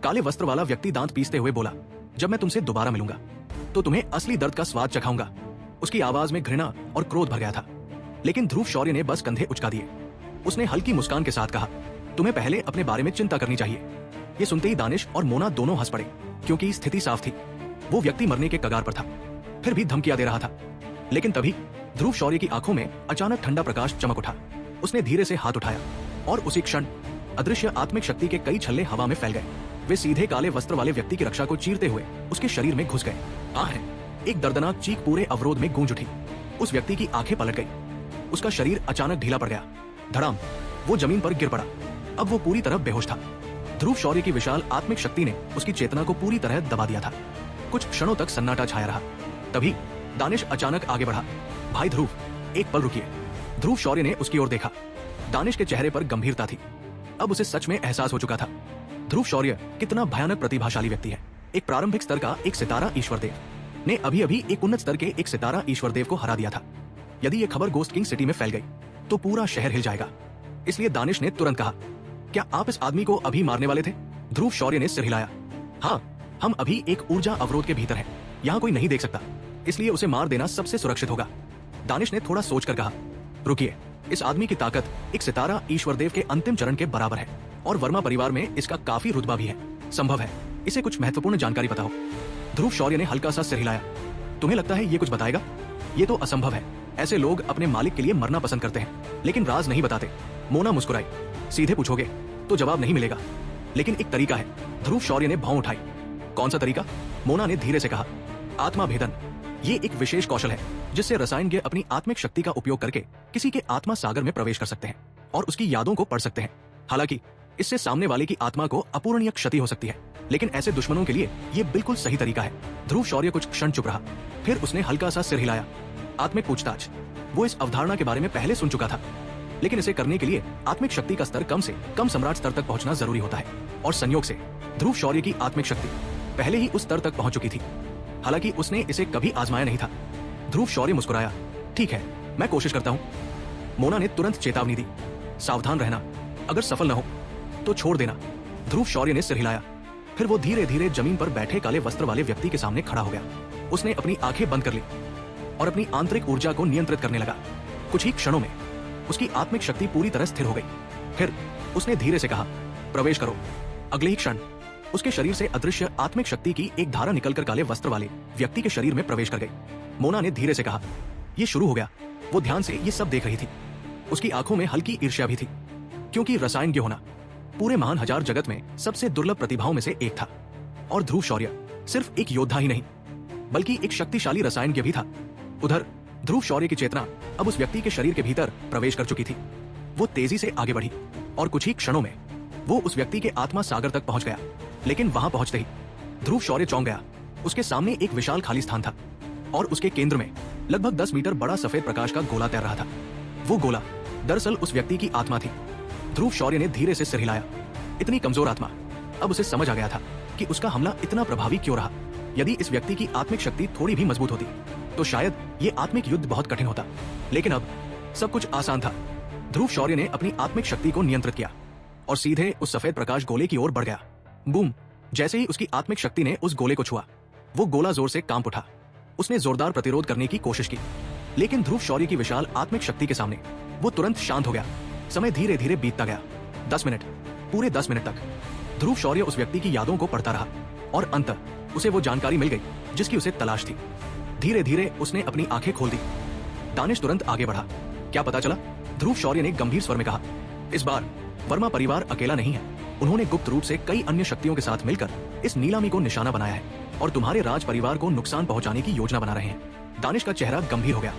काले वस्त्र वाला व्यक्ति दांत पीसते हुए बोला, जब मैं तुमसे दोबारा मिलूंगा तो तुम्हें असली दर्द का स्वाद चखाऊंगा। उसकी आवाज में घृणा और क्रोध भर गया था। लेकिन ध्रुव शौर्य ने बस कंधे उचका दिए। उसने हल्की मुस्कान के साथ कहा, तुम्हें पहले अपने बारे में चिंता करनी चाहिए। ये सुनते ही दानिश और मोना दोनों हंस पड़े, क्योंकि स्थिति साफ थी। वो व्यक्ति मरने के कगार पर था, फिर भी धमकियां दे रहा था। लेकिन तभी ध्रुव शौर्य की आंखों में अचानक ठंडा प्रकाश चमक उठा। उसने धीरे से हाथ उठाया और उसी क्षण अदृश्य आत्मिक शक्ति के कई छल्ले हवा में फैल गए। वे सीधे काले वस्त्र वाले व्यक्ति की रक्षा को चीरते हुए उसके शरीर में घुस गए। एक दर्दनाक चीख पूरे अवरोध में गूंज उठी। उस व्यक्ति की आंखें पलट गई। उसका शरीर अचानक ढीला पड़ गया। धड़ाम, वो जमीन पर गिर पड़ा। अब वो पूरी तरह बेहोश था। ध्रुव शौर्य की विशाल आत्मिक शक्ति ने उसकी चेतना को पूरी तरह दबा दिया था। कुछ क्षणों तक सन्नाटा छाया रहा। तभी दानिश अचानक आगे बढ़ा। भाई ध्रुव, एक पल रुकिए। ध्रुव शौर्य ने उसकी ओर देखा। दानिश के चेहरे पर गंभीरता थी। अब उसे सच में एहसास हो चुका था, ध्रुव शौर्य कितना भयानक प्रतिभाशाली व्यक्ति है। एक प्रारंभिक स्तर का एक सितारा ईश्वरदेव ने अभी अभी एक उन्नत स्तर के एक सितारा ईश्वरदेव को हरा दिया था। यदि ये खबर गोस्ट किंग सिटी में फैल गई तो पूरा शहर हिल जाएगा। इसलिए दानिश ने तुरंत कहा, क्या आप इस आदमी को अभी मारने वाले थे? ध्रुव शौर्य ने सिर हिलाया। हाँ, हम अभी एक ऊर्जा अवरोध के भीतर हैं। यहाँ कोई नहीं देख सकता, इसलिए उसे मार देना सबसे सुरक्षित होगा। दानिश ने थोड़ा सोचकर कहा, रुकिए, इस आदमी की ताकत एक सितारा ईश्वरदेव के अंतिम चरण के बराबर है और वर्मा परिवार में इसका काफी रुतबा भी है। संभव है इसे कुछ महत्वपूर्ण जानकारी पता हो। ध्रुव शौर्य ने हल्का सा सिर हिलाया। तुम्हें लगता है ये कुछ बताएगा? ये तो असंभव है। ऐसे लोग अपने मालिक के लिए मरना पसंद करते हैं, लेकिन राज नहीं बताते। मोना मुस्कुराई। सीधे पूछोगे तो जवाब नहीं मिलेगा, लेकिन एक तरीका है। ध्रुव शौर्य ने भौं उठाई। कौन सा तरीका? मोना ने धीरे से कहा, आत्मा भेदन। ये एक विशेष कौशल है जिससे रसायनज्ञ अपनी आत्मिक शक्ति का उपयोग करके किसी के आत्मा सागर में प्रवेश कर सकते हैं और उसकी यादों को पढ़ सकते हैं। हालांकि इससे सामने वाले की आत्मा को अपूरणीय क्षति हो सकती है, लेकिन ऐसे दुश्मनों के लिए ये बिल्कुल सही तरीका है। ध्रुव शौर्य कुछ क्षण चुप रहा, फिर उसने हल्का सा सिर हिलाया। आत्मिक पूछताछ। वो इस अवधारणा के बारे में पहले सुन चुका था, लेकिन इसे करने के लिए आत्मिक शक्ति का स्तर कम से कम सम्राट स्तर तक पहुंचना जरूरी होता है, और संयोग से ध्रुव शौर्य की आत्मिक शक्ति पहले ही उस स्तर तक पहुंच चुकी थी। हालांकि उसने इसे कभी आजमाया नहीं था। ध्रुव शौर्य मुस्कुराया। ठीक है, मैं कोशिश करता हूं। मोना ने तुरंत चेतावनी दी, सावधान रहना, अगर सफल न हो तो छोड़ देना। ध्रुव शौर्य ने सिर हिलाया। फिर वो धीरे धीरे जमीन पर बैठे काले वस्त्र वाले व्यक्ति के सामने खड़ा हो गया। उसने अपनी आंखें बंद कर ली और अपनी आंतरिक ऊर्जा को नियंत्रित करने लगा। कुछ ही क्षणों में उसकी आत्मिक शक्ति पूरी तरह स्थिर हो गई। फिर उसने धीरे से कहा, प्रवेश करो। अगले ही क्षण उसके शरीर से अदृश्य आत्मिक शक्ति की एक धारा निकलकर काले वस्त्र वाले व्यक्ति के शरीर में प्रवेश कर गई। मोना ने धीरे से कहा, यह शुरू हो गया। वो ध्यान से ये सब देख रही थी। उसकी आंखों में हल्की ईर्ष्या भी थी, क्योंकि रसायनज्ञ होना पूरे महान हजार जगत में सबसे दुर्लभ प्रतिभाओं में से एक था। और ध्रुव शौर्य सिर्फ एक योद्धा ही नहीं, बल्कि एक शक्तिशाली रसायनज्ञ भी था। उधर ध्रुव शौर्य की चेतना अब उस व्यक्ति के शरीर के भीतर प्रवेश कर चुकी थी। वो तेजी से आगे बढ़ी और कुछ ही क्षणों में वो उस व्यक्ति के आत्मा सागर तक पहुंच गया। लेकिन वहां पहुंचते ही ध्रुव शौर्य चौंक गया। उसके सामने एक विशाल खाली स्थान था और उसके केंद्र में लगभग 10 मीटर बड़ा सफेद प्रकाश का गोला तैर रहा था। वो गोला दरअसल उस व्यक्ति की आत्मा थी। ध्रुव शौर्य ने धीरे से सिर हिलाया। इतनी कमजोर आत्मा। अब उसे समझ आ गया था कि उसका हमला इतना प्रभावी क्यों रहा। यदि इस व्यक्ति की आत्मिक शक्ति थोड़ी भी मजबूत होती तो शायद ये आत्मिक युद्ध बहुत कठिन होता, लेकिन अब सब कुछ आसान था। ध्रुव शौर्य ने अपनी आत्मिक शक्ति को नियंत्रित किया और सीधे उस सफेद प्रकाश गोले की ओर बढ़ गया। बूम! जैसे ही उसकी आत्मिक शक्ति ने उस गोले को छुआ, वो गोला जोर से कांप उठा। उसने जोरदार प्रतिरोध करने की कोशिश की, लेकिन ध्रुव शौर्य की विशाल आत्मिक शक्ति के सामने वो तुरंत शांत हो गया। समय धीरे धीरे बीतता गया। 10 मिनट, पूरे 10 मिनट तक ध्रुव शौर्य उस व्यक्ति की यादों को पढ़ता रहा और अंततः उसे वो जानकारी मिल गई जिसकी उसे तलाश थी। धीरे धीरे उसने अपनी आंखें खोल दी। दानिश तुरंत आगे बढ़ा। क्या पता चला? ध्रुव शौर्य ने गंभीर स्वर में कहा। इस बार वर्मा परिवार अकेला नहीं है। उन्होंने गुप्त रूप से कई अन्य शक्तियों के साथ मिलकर इस नीलामी को निशाना बनाया है और तुम्हारे राज परिवार को नुकसान पहुंचाने की योजना बना रहे हैं। दानिश का चेहरा गंभीर हो गया।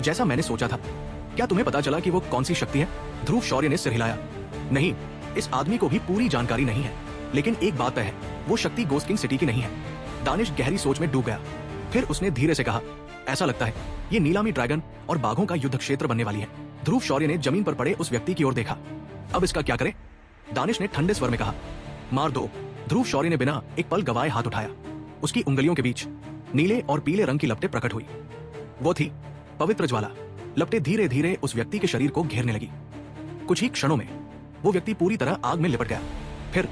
जैसा मैंने सोचा था। क्या तुम्हें पता चला कि वो कौन सी शक्ति है? ध्रुव शौर्य ने सिर हिलाया। नहीं, इस आदमी को भी पूरी जानकारी नहीं है, लेकिन एक बात तय है, वो शक्ति गोस्ट किंग सिटी की नहीं है। दानिश गहरी सोच में डूब गया। फिर उसने धीरे से कहा, ऐसा लगता है ये नीलामी ड्रैगन और बाघों का युद्ध क्षेत्र बनने वाली है। ध्रुव शौर्य ने जमीन पर पड़े उस व्यक्ति की ओर देखा। अब इसका क्या करें? दानिश ने ठंडे स्वर में कहा। मार दो। ध्रुव शौर्य ने बिना एक पल गवाए हाथ उठाया। उसकी उंगलियों के बीच नीले और पीले रंग की लपटें प्रकट हुई। वो थी पवित्र ज्वाला। लपटें धीरे धीरे उस व्यक्ति के शरीर को घेरने लगी। कुछ ही क्षणों में वो व्यक्ति पूरी तरह आग में लिपट गया। फिर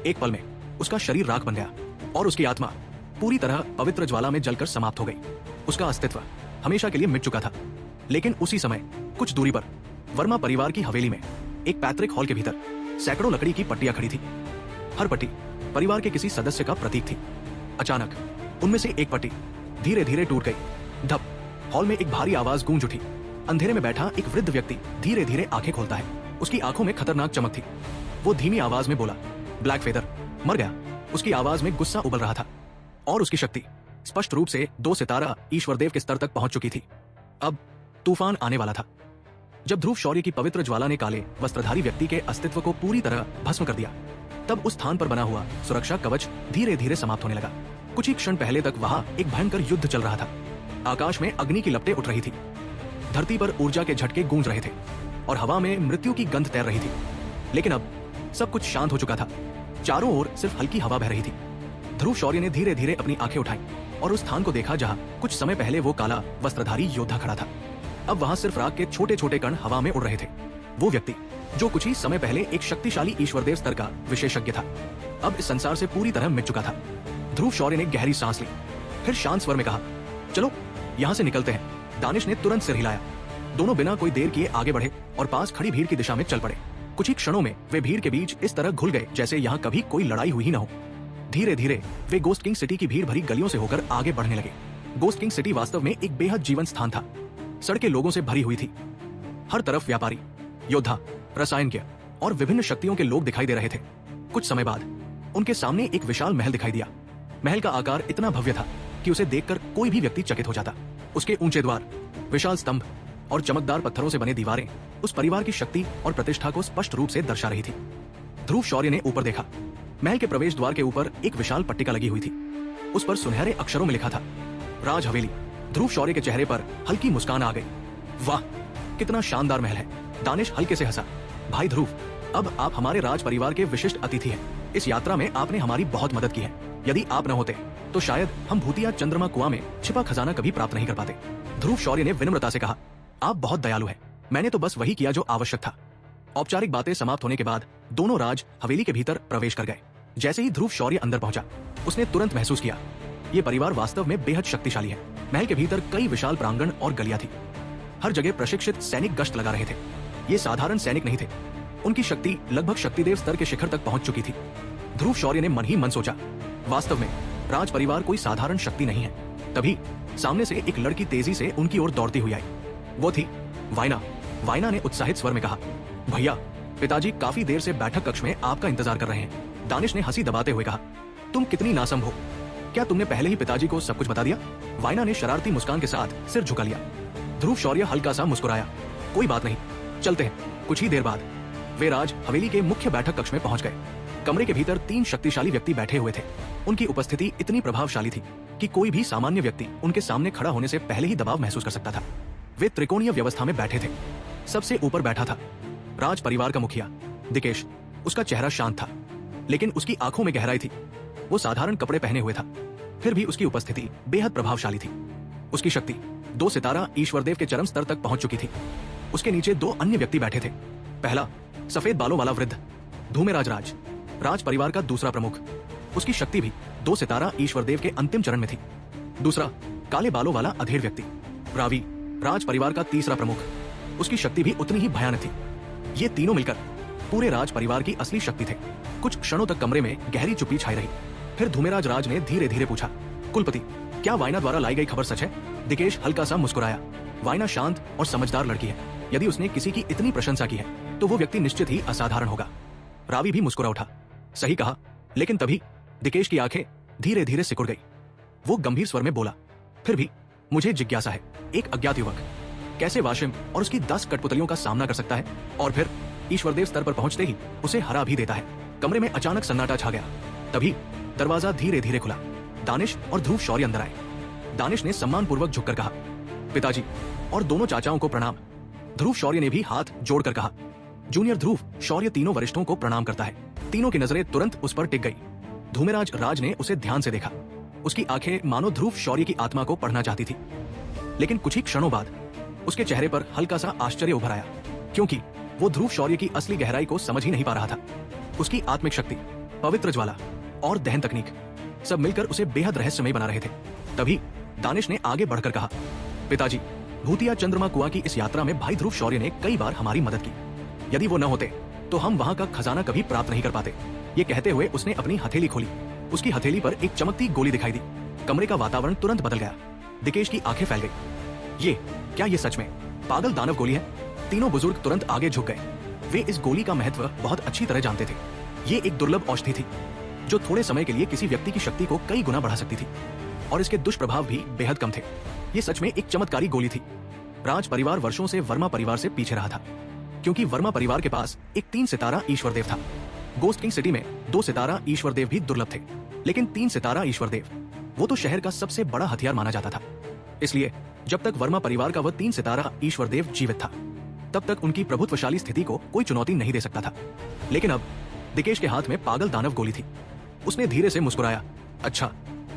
एक पल में उसका शरीर राख बन गया और उसकी आत्मा पूरी तरह पवित्र ज्वाला में जलकर समाप्त हो गई। उसका अस्तित्व हमेशा के लिए मिट चुका था। लेकिन उसी समय कुछ दूरी पर वर्मा परिवार की हवेली में एक पैतृक हॉल के भीतर सैकड़ों लकड़ी की पट्टियां खड़ी थी। हर पट्टी परिवार के किसी सदस्य का प्रतीक थी। अचानक उनमें से एक पट्टी धीरे धीरे टूट गई। धप! हॉल में एक भारी आवाज गूंज उठी। अंधेरे में बैठा एक वृद्ध व्यक्ति धीरे धीरे आंखें खोलता है। उसकी आंखों में खतरनाक चमक थी। वो धीमी आवाज में बोला, ब्लैक फेदर मर गया। उसकी आवाज में गुस्सा उबल रहा था और उसकी शक्ति स्पष्ट रूप से 2 सितारा ईश्वरदेव के स्तर तक पहुंच चुकी थी। अब तूफान आने वाला था। जब ध्रुव शौर्य की पवित्र ज्वाला ने काले वस्त्रधारी व्यक्ति के अस्तित्व को पूरी तरह भस्म कर दिया, तब उस स्थान पर बना हुआ सुरक्षा कवच धीरे धीरे समाप्त होने लगा। कुछ ही क्षण पहले तक वहां एक भयंकर युद्ध चल रहा था। आकाश में अग्नि की लपटें उठ रही थी, धरती पर ऊर्जा के झटके गूंज रहे थे और हवा में मृत्यु की गंध तैर रही थी। लेकिन अब सब कुछ शांत हो चुका था। चारों ओर सिर्फ हल्की हवा बह रही थी। ध्रुव शौर्य ने धीरे धीरे अपनी आंखें उठाई और उस स्थान को देखा जहां कुछ समय पहले वो काला वस्त्रधारी योद्धा खड़ा था। अब वहां सिर्फ राख के छोटे छोटे कण हवा में उड़ रहे थे। वो व्यक्ति जो कुछ ही समय पहले एक शक्तिशाली ईश्वरदेव स्तर का विशेषज्ञ था, अब इस संसार से पूरी तरह मिट चुका था। ध्रुव शौर्य ने गहरी सांस ली, फिर शांत स्वर में कहा, चलो यहां से निकलते हैं। दानिश ने तुरंत सिर हिलाया। दोनों बिना कोई देर किए आगे बढ़े और पास खड़ी भीड़ की दिशा में चल पड़े। कुछ ही क्षणों में वे भीड़ के बीच इस तरह घुल गए जैसे यहाँ कभी कोई लड़ाई हुई ही न हो। धीरे धीरे वे गोस्ट किंग सिटी की भीड़ भरी गलियों से होकर आगे बढ़ने लगे। गोस्ट किंग सिटी वास्तव में एक बेहद जीवंत स्थान था। सड़कें लोगों से भरी हुई थी। हर तरफ व्यापारी, योद्धा, रसायनज्ञ और विभिन्न शक्तियों के लोग दिखाई दे रहे थे। कुछ समय बाद उनके सामने एक विशाल महल दिखाई दिया। महल का आकार इतना भव्य था कि उसे देखकर कोई भी व्यक्ति चकित हो जाता। उसके ऊंचे द्वार, विशाल स्तंभ और चमकदार पत्थरों से बने दीवारें उस परिवार की शक्ति और प्रतिष्ठा को स्पष्ट रूप से दर्शा रही थी। ध्रुव शौर्य ने ऊपर देखा। महल के प्रवेश द्वार के ऊपर एक विशाल पट्टिका लगी हुई थी। उस पर सुनहरे अक्षरों में लिखा था, राज हवेली। ध्रुव शौर्य के चेहरे पर हल्की मुस्कान आ गई। वाह, कितना शानदार महल है। दानिश हल्के से हंसा। भाई ध्रुव, अब आप हमारे राज परिवार के विशिष्ट अतिथि हैं। इस यात्रा में आपने हमारी बहुत मदद की है। यदि आप न होते तो शायद हम भूतिया चंद्रमा कुआं में छिपा खजाना कभी प्राप्त नहीं कर पाते। ध्रुव शौर्य ने विनम्रता से कहा, आप बहुत दयालु हैं। मैंने तो बस वही किया जो आवश्यक था। औपचारिक बातें समाप्त होने के बाद दोनों राज हवेली के भीतर प्रवेश कर गए। जैसे ही ध्रुव शौर्य अंदर पहुंचा, उसने तुरंत महसूस किया, ये परिवार वास्तव में बेहद शक्तिशाली है। महल के भीतर कई विशाल प्रांगण और गलियां थी। हर जगह प्रशिक्षित सैनिक गश्त लगा रहे थे। ये साधारण सैनिक नहीं थे। उनकी शक्ति लगभग शक्तिदेव स्तर के शिखर तक पहुंच चुकी थी। ध्रुव शौर्य ने मन ही मन सोचा, वास्तव में राज परिवार कोई साधारण शक्ति नहीं है। तभी सामने से एक लड़की तेजी से उनकी ओर दौड़ती हुई आई। वो थी वाइना। वाइना ने उत्साहित स्वर में कहा, भैया, पिताजी काफी देर से बैठक कक्ष में आपका इंतजार कर रहे हैं। दानिश ने हंसी दबाते हुए कहा, तुम कितनी नासम हो। क्या तुमने पहले ही पिताजी को सब कुछ बता दिया? वाइना ने शरारती मुस्कान के साथ सिर झुका लिया। ध्रुव शौर्य हल्का सा मुस्कुराया। कोई बात नहीं, चलते हैं। कुछ ही देर बाद वे राज हवेली के मुख्य बैठक कक्ष में पहुंच गए। कमरे के भीतर 3 शक्तिशाली व्यक्ति बैठे हुए थे। उनकी उपस्थिति इतनी प्रभावशाली थी कि कोई भी सामान्य व्यक्ति उनके सामने खड़ा होने से पहले ही दबाव महसूस कर सकता था। वे त्रिकोणीय व्यवस्था में बैठे थे। सबसे ऊपर बैठा था राज परिवार का मुखिया दिकेश। उसका चेहरा शांत था, लेकिन उसकी आंखों में गहराई थी। वो साधारण कपड़े पहने हुए था, फिर भी उसकी उपस्थिति बेहद प्रभावशाली थी। उसकी शक्ति 2 सितारा ईश्वरदेव के चरम स्तर तक पहुंच चुकी थी। उसके नीचे 2 अन्य व्यक्ति बैठे थे। पहला, सफेद बालों वाला वृद्ध धूमेराज राज, राज परिवार का दूसरा प्रमुख। उसकी शक्ति भी 2 सितारा ईश्वरदेव के अंतिम चरण में थी। दूसरा, काले बालों वाला अधेड़ व्यक्ति रावी, राज परिवार का तीसरा प्रमुख। उसकी शक्ति भी उतनी ही भयानक थी। ये तीनों मिलकर पूरे राज परिवार की असली शक्ति थे। कुछ क्षणों तक कमरे में गहरी चुप्पी छाई रही। फिर धूमेराज राज ने धीरे धीरे पूछा, कुलपति, क्या वाइना द्वारा लाई गई खबर सच है? दिकेश हल्का सा मुस्कुराया। वाइना शांत और समझदार लड़की है। यदि उसने किसी की इतनी प्रशंसा की है तो वो व्यक्ति निश्चित ही असाधारण होगा। रावी भी मुस्कुरा उठा। सही कहा। लेकिन तभी दिकेश की आंखें धीरे धीरे सिकुड़ गई। वो गंभीर स्वर में बोला, फिर भी मुझे जिज्ञासा है, एक अज्ञात युवक कैसे वाशिम और उसकी 10 कठपुतलियों का सामना कर सकता है और फिर ईश्वरदेव स्तर पर पहुंचते ही उसे हरा भी देता है? कमरे में अचानक सन्नाटा छा गया। तभी दरवाजा धीरे धीरे खुला। दानिश और ध्रुव शौर्य अंदर आए। दानिश ने सम्मानपूर्वक झुककर कहा, पिताजी और दोनों चाचाओं को प्रणाम। ध्रुव शौर्य ने भी हाथ जोड़कर कहा, जूनियर ध्रुव शौर्य तीनों वरिष्ठों को प्रणाम करता है। तीनों की नजरें तुरंत उस पर टिक गई। धूमेराज राज ने उसे ध्यान से देखा। उसकी आंखें मानो ध्रुव शौर्य की आत्मा को पढ़ना चाहती थी। लेकिन कुछ ही क्षणों बाद उसके चेहरे पर हल्का सा आश्चर्य उभर आया, क्योंकि वो ध्रुव शौर्य की असली गहराई को समझ ही नहीं पा रहा था। उसकी आत्मिक शक्ति, पवित्र ज्वाला और दहन तकनीक सब मिलकर उसे बेहद रहस्यमय बना रहे थे। तभी दानिश ने आगे बढ़कर कहा, पिताजी, भूतिया चंद्रमा कुआं की इस यात्रा में भाई ध्रुव शौर्य ने कई बार हमारी मदद की। यदि वो न होते तो हम वहां का खजाना कभी प्राप्त नहीं कर पाते। ये कहते हुए उसने अपनी हथेली खोली। उसकी हथेली पर एक चमकती गोली दिखाई दी। कमरे का वातावरण तुरंत बदल गया। दिकेश की आंखें फैल गई। क्या ये सच में पागल दानव गोली है? तीनों बुजुर्ग तुरंत आगे झुक गए। वे इस गोली का महत्व बहुत अच्छी तरह जानते थे। ये एक दुर्लभ औषधि थी जो थोड़े समय के लिए किसी व्यक्ति की शक्ति को कई गुना बढ़ा सकती थी और इसके दुष्प्रभाव भी बेहद कम थे। ये सच में एक चमत्कारी गोली थी। राज परिवार वर्षों से वर्मा परिवार से पीछे रहा था, क्योंकि वर्मा परिवार के पास एक 3 सितारा ईश्वरदेव था। गोस्ट किंग सिटी में 2 सितारा ईश्वरदेव भी दुर्लभ थे, लेकिन 3 सितारा ईश्वरदेव वो तो शहर का सबसे बड़ा हथियार माना जाता था। इसलिए जब तक वर्मा परिवार का वह 3 सितारा ईश्वरदेव जीवित था, तब तक उनकी प्रभुत्वशाली स्थिति को कोई चुनौती नहीं दे सकता था। लेकिन अब दिकेश के हाथ में पागल दानव गोली थी। उसने धीरे से मुस्कुराया। अच्छा,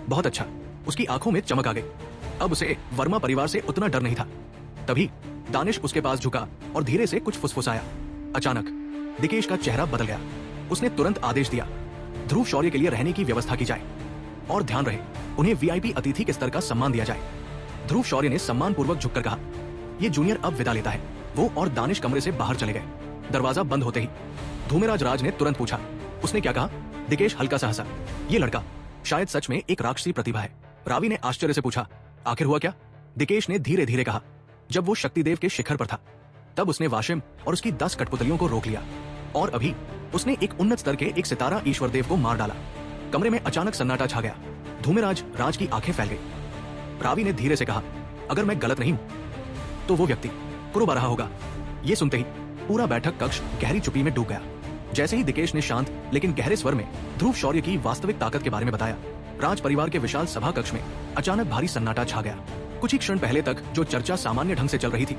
बहुत अच्छा। उसकी आंखों में चमक आ गई। अब उसे वर्मा परिवार से उतना डर नहीं था। तभी दानिश उसके पास झुका और धीरे से कुछ फुसफुसाया। अचानक दिकेश का चेहरा बदल गया। उसने तुरंत आदेश दिया, ध्रुव शौर्य के लिए रहने की व्यवस्था की जाए और ध्यान रहे उन्हें वीआईपी अतिथि के स्तर का सम्मान दिया जाए। ध्रुव शौर्य ने सम्मान पूर्वक झुककर कहा, ये जूनियर अब विदा लेता है। वो और दानिश कमरे से बाहर चले गए। दरवाजा बंद होते ही धूमेराज राज ने तुरंत पूछा, उसने क्या कहा? दिकेश हल्का सा हंसा। ये लड़का शायद सच में एक राक्षसी प्रतिभा है। रावी ने आश्चर्य से पूछा, आखिर हुआ क्या? दिकेश ने धीरे धीरे कहा, जब वो शक्तिदेव के शिखर पर था, तब उसने वाशिम और उसकी 10 कठपुतलियों को रोक लिया और अभी उसने एक उन्नत स्तर के एक सितारा ईश्वरदेव को मार डाला। कमरे में अचानक सन्नाटा छा गया। धूमेराज राज की आंखें फैल गई। रावी ने धीरे से कहा, अगर मैं गलत नहीं हूं तो वो व्यक्ति कुरुबा रहा होगा। ये सुनते ही पूरा बैठक कक्ष गहरी चुप्पी में डूब गया। जैसे ही दिकेश ने शांत लेकिन गहरे स्वर में ध्रुव शौर्य की वास्तविक ताकत के बारे में बताया, राज परिवार के विशाल सभा कक्ष में अचानक भारी सन्नाटा छा गया। कुछ ही क्षण पहले तक जो चर्चा सामान्य ढंग से चल रही थी,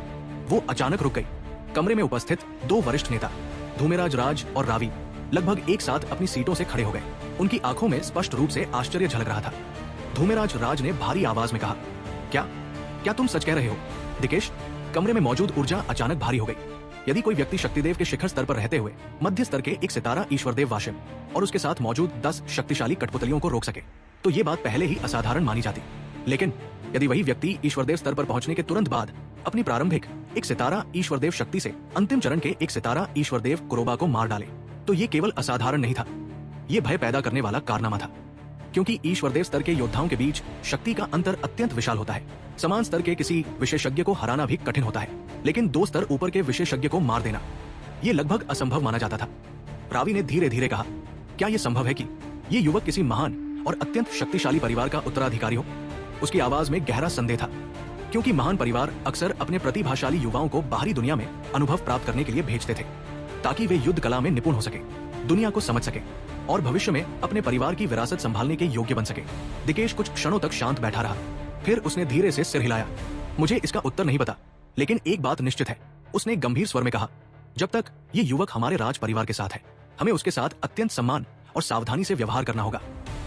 वो अचानक रुक गई। कमरे में उपस्थित 2 वरिष्ठ नेता धूमेराज राज और रावी लगभग एक साथ अपनी सीटों से खड़े हो गए। उनकी आंखों में स्पष्ट रूप से आश्चर्य झलक रहा था। धूमेराज राज ने भारी आवाज में कहा, क्या तुम सच कह रहे हो? दिकेश, कमरे में मौजूद ऊर्जा अचानक भारी हो गई। यदि कोई व्यक्ति शक्तिदेव के शिखर स्तर पर रहते हुए मध्य स्तर के एक सितारा ईश्वरदेव वाशिम और उसके साथ मौजूद 10 शक्तिशाली कठपुतलियों को रोक सके, तो ये बात पहले ही असाधारण मानी जाती। लेकिन यदि वही व्यक्ति ईश्वरदेव स्तर पर पहुंचने के तुरंत बाद अपनी प्रारंभिक एक सितारा ईश्वरदेव शक्ति से अंतिम चरण के एक सितारा ईश्वरदेव कुरोबा को मार डाले, तो ये केवल असाधारण नहीं था, ये भय पैदा करने वाला कारनामा था। क्योंकि ईश्वरदेव स्तर के योद्धाओं के बीच शक्ति का अंतर अत्यंत विशाल होता है। समान स्तर के किसी विशेषज्ञ को हराना भी कठिन होता है, लेकिन 2 स्तर ऊपर के विशेषज्ञ को मार देना ये लगभग असंभव माना जाता था। रावी ने धीरे धीरे कहा, क्या यह संभव है कि ये युवक किसी महान और अत्यंत शक्तिशाली परिवार का उत्तराधिकारी हो? उसकी आवाज में गहरा संदेह था, क्योंकि महान परिवार अक्सर अपने प्रतिभाशाली युवाओं को बाहरी दुनिया में अनुभव प्राप्त करने के लिए भेजते थे, ताकि वे युद्ध कला में निपुण हो सके, दुनिया को समझ सके और भविष्य में अपने परिवार की विरासत संभालने के योग्य बन सके। दिकेश कुछ क्षणों तक शांत बैठा रहा, फिर उसने धीरे से सिर हिलाया। मुझे इसका उत्तर नहीं पता, लेकिन एक बात निश्चित है, उसने गंभीर स्वर में कहा, जब तक ये युवक हमारे राज परिवार के साथ है, हमें उसके साथ अत्यंत सम्मान और सावधानी से व्यवहार करना होगा।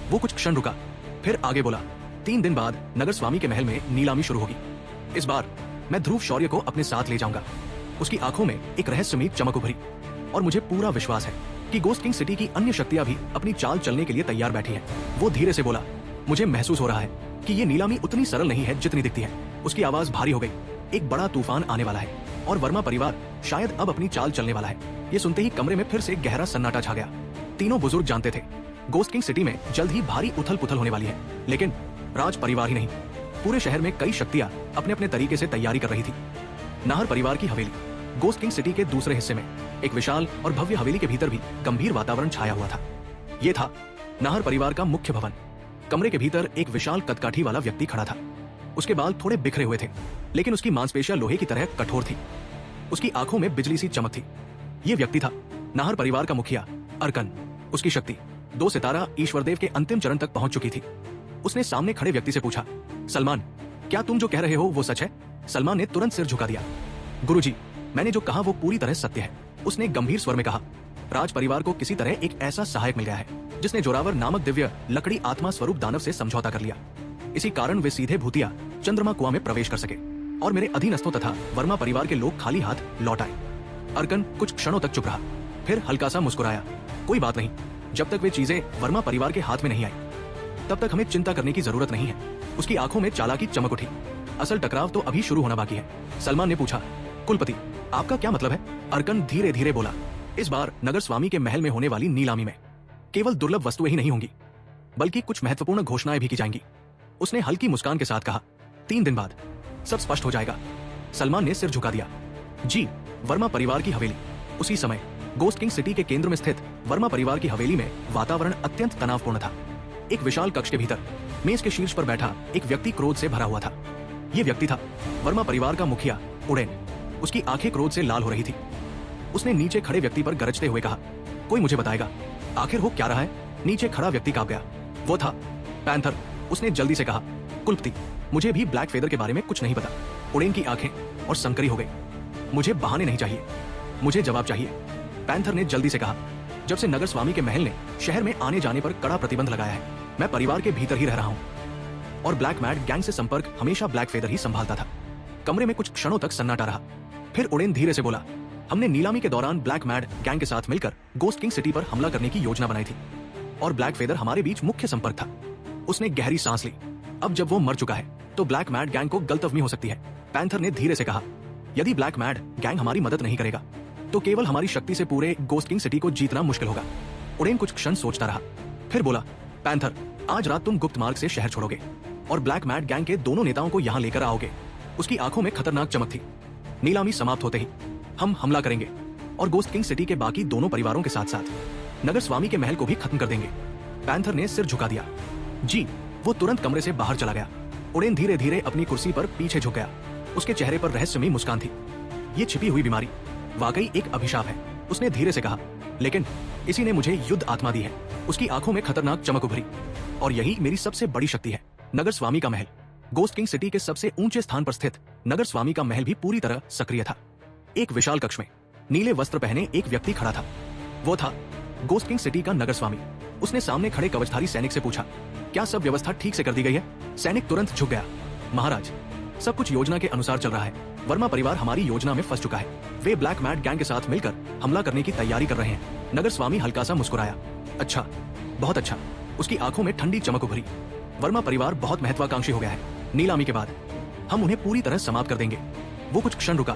वो कुछ क्षण रुका, फिर आगे बोला, 3 दिन बाद नगर स्वामी के महल में नीलामी शुरू होगी। इस बार मैं ध्रुव शौर्य को अपने साथ ले जाऊंगा। उसकी आंखों में एक रहस्यमयी चमक उभरी और मुझे पूरा विश्वास है कि गोस्ट किंग सिटी की अन्य शक्तियां भी अपनी चाल चलने के लिए तैयार बैठी हैं। वो धीरे से बोला, मुझे महसूस हो रहा है कि ये नीलामी उतनी सरल नहीं है जितनी दिखती है। उसकी आवाज भारी हो गई। एक बड़ा तूफान आने वाला है और वर्मा परिवार शायद अब अपनी चाल चलने वाला है। ये सुनते ही कमरे में फिर से गहरा सन्नाटा छा गया। तीनों बुजुर्ग जानते थे, गोस्ट किंग सिटी में जल्द ही भारी उथल पुथल होने वाली है। लेकिन राज परिवार ही नहीं, पूरे शहर में कई शक्तियां अपने अपने तरीके से तैयारी कर रही थी। नाहर परिवार की हवेली, गोस्ट किंग सिटी के दूसरे हिस्से में एक विशाल और भव्य हवेली के भीतर भी गंभीर वातावरण छाया हुआ था। ये था नाहर परिवार का मुख्य भवन। कमरे के भीतर एक विशाल कदकाठी वाला व्यक्ति खड़ा था। उसके बाल थोड़े बिखरे हुए थे, लेकिन उसकी मांसपेशियां लोहे की तरह कठोर थी। उसकी आंखों में बिजली सी चमक थी। ये व्यक्ति था नाहर परिवार का मुखिया अर्कन। उसकी शक्ति 2 सितारा ईश्वरदेव के अंतिम चरण तक पहुंच चुकी थी। उसने सामने खड़े व्यक्ति से पूछा, सलमान, क्या तुम जो कह रहे हो वो सच है? सलमान ने तुरंत सिर झुका दिया। गुरुजी, मैंने जो कहा वो पूरी तरह सत्य है, उसने गंभीर स्वर में कहा। राज परिवार को किसी तरह एक ऐसा सहायक मिल गया है जिसने जोरावर नामक दिव्य लकड़ी आत्मा स्वरूप दानव से समझौता कर लिया। इसी कारण वे सीधे भूतिया चंद्रमा कुआं में प्रवेश कर सके और मेरे अधीनस्थों तथा वर्मा परिवार के लोग खाली हाथ लौट आए। अर्कन कुछ क्षणों तक चुप रहा, फिर हल्का सा मुस्कुराया। कोई बात नहीं, जब तक वे चीजें वर्मा परिवार के हाथ में नहीं आई, तब तक हमें चिंता करने की जरूरत नहीं है। उसकी आंखों में चालाकी चमक उठी। असल टकराव तो अभी शुरू होना बाकी है। सलमान ने पूछा, कुलपति, आपका क्या मतलब है? अर्कन धीरे धीरे बोला, इस बार नगर स्वामी के महल में होने वाली नीलामी में केवल दुर्लभ वस्तुएं ही नहीं होंगी, बल्कि कुछ महत्वपूर्ण घोषणाएं भी की जाएंगी। उसने हल्की मुस्कान के साथ कहा, 3 दिन बाद सब स्पष्ट हो जाएगा। सलमान ने सिर झुका दिया। जी, वर्मा परिवार की हवेली। उसी समय गोस्ट किंग सिटी के केंद्र में स्थित वर्मा परिवार की हवेली में वातावरण अत्यंत तनावपूर्ण था। एक विशाल कक्ष के भीतर मेज के शीर्ष पर बैठा एक व्यक्ति क्रोध से भरा हुआ था। ये व्यक्ति था वर्मा परिवार का मुखिया उड़ेन। उसकी आंखें क्रोध से लाल हो रही थी। उसने नीचे खड़े व्यक्ति पर गरजते हुए कहा, कोई मुझे बताएगा आखिर हो क्या रहा है? नीचे खड़ा व्यक्ति कांप गया। वो था पैंथर। उसने जल्दी से कहा, कुलपति, मुझे भी ब्लैक फेदर के बारे में कुछ नहीं पता। उड़ेन की आंखें और संकरी हो गई। मुझे बहाने नहीं चाहिए, मुझे जवाब चाहिए। पैंथर ने जल्दी से कहा, जब से नगर स्वामी के महल ने शहर में आने जाने पर कड़ा प्रतिबंध लगाया है, मैं परिवार के भीतर ही रह रहा हूं और ब्लैक मैड गैंग से संपर्क हमेशा ब्लैक फेदर ही संभालता था। कमरे में कुछ क्षणों तक सन्नाटा रहा। फिर उड़ेन धीरे से बोला, हमने नीलामी के दौरान ब्लैक मैड गैंग के साथ मिलकर गोस्ट किंग सिटी पर हमला करने की योजना बनाई थी और ब्लैक फेदर हमारे बीच मुख्य संपर्क था। उसने गहरी सांस ली। अब जब वो मर चुका है तो ब्लैक मैड गैंग को गलतफहमी हो सकती है। पैंथर ने धीरे से कहा, यदि ब्लैक मैड गैंग हमारी मदद नहीं करेगा तो केवल हमारी शक्ति से पूरे गोस्ट किंग सिटी को जीतना मुश्किल होगा। उड़ेन कुछ क्षण सोचता रहा, फिर बोला, पैंथर, आज रात तुम गुप्त मार्ग से शहर छोड़ोगे और ब्लैक मैड गैंग के दोनों नेताओं को यहाँ लेकर आओगे। उसकी आंखों में खतरनाक चमक थी। नीलामी समाप्त होते ही हम हमला करेंगे और गोस्ट किंग सिटी के बाकी दोनों परिवारों के साथ साथ नगर स्वामी के महल को भी खत्म कर देंगे। पैंथर ने सिर झुका दिया। जी। वो तुरंत कमरे से बाहर चला गया। उड़ेन धीरे धीरे अपनी कुर्सी पर पीछे झुक गया। उसके चेहरे पर रहस्यमयी मुस्कान थी। ये छिपी हुई बीमारी वाकई एक अभिशाप है, उसने धीरे से कहा, लेकिन इसी ने मुझे युद्ध आत्मा दी है। उसकी आंखों में खतरनाक चमक उभरी। और यही मेरी सबसे बड़ी शक्ति है, नगर स्वामी का महल। गोस्ट किंग सिटी के सबसे ऊंचे स्थान पर स्थित नगर स्वामी का महल भी पूरी तरह सक्रिय था। एक विशाल कक्ष में नीले वस्त्र पहने एक व्यक्ति खड़ा था। वो था गोस्ट किंग सिटी का नगर स्वामी। उसने सामने खड़े कवचधारी सैनिक से पूछा, क्या सब व्यवस्था ठीक से कर दी गई है? सैनिक तुरंत झुक गया। महाराज, सब कुछ योजना के अनुसार चल रहा है। वर्मा परिवार हमारी योजना में फंस चुका है। वे ब्लैक मैड गैंग के साथ मिलकर हमला करने की तैयारी कर रहे हैं। नगर स्वामी हल्का सा मुस्कुराया। अच्छा, बहुत अच्छा। उसकी आंखों में ठंडी चमक उभरी। वर्मा परिवार बहुत महत्वाकांक्षी हो गया है। नीलामी के बाद हम उन्हें पूरी तरह समाप्त कर देंगे। वो कुछ क्षण रुका,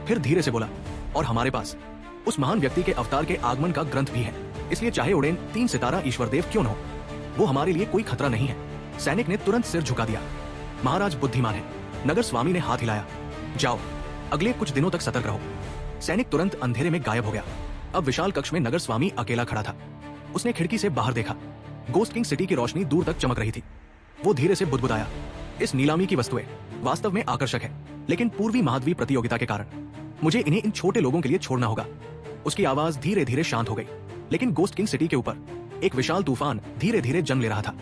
फिर धीरे से बोला, और हमारे पास उस महान व्यक्ति के अवतार के आगमन का ग्रंथ भी है। इसलिए चाहे उड़ेन 3 सितारा ईश्वरदेव क्यों न हो, वो हमारे लिए कोई खतरा नहीं है। सैनिक ने तुरंत सिर झुका दिया। महाराज बुद्धिमान है। नगर स्वामी ने हाथ हिलाया। जाओ, अगले कुछ दिनों तक सतर्क रहो। सैनिक तुरंत अंधेरे में गायब हो गया। अब विशाल कक्ष में नगर स्वामी अकेला खड़ा था। उसने खिड़की से बाहर देखा। गोस्ट किंग सिटी की रोशनी दूर तक चमक रही थी। वो धीरे से बुदबुदाया, इस नीलामी की वस्तुएं वास्तव में आकर्षक है, लेकिन पूर्वी महाद्वीप प्रतियोगिता के कारण मुझे इन्हें इन छोटे लोगों के लिए छोड़ना होगा। उसकी आवाज धीरे धीरे शांत हो गई, लेकिन गोस्ट किंग सिटी के ऊपर एक विशाल तूफान धीरे धीरे जन्म ले रहा था।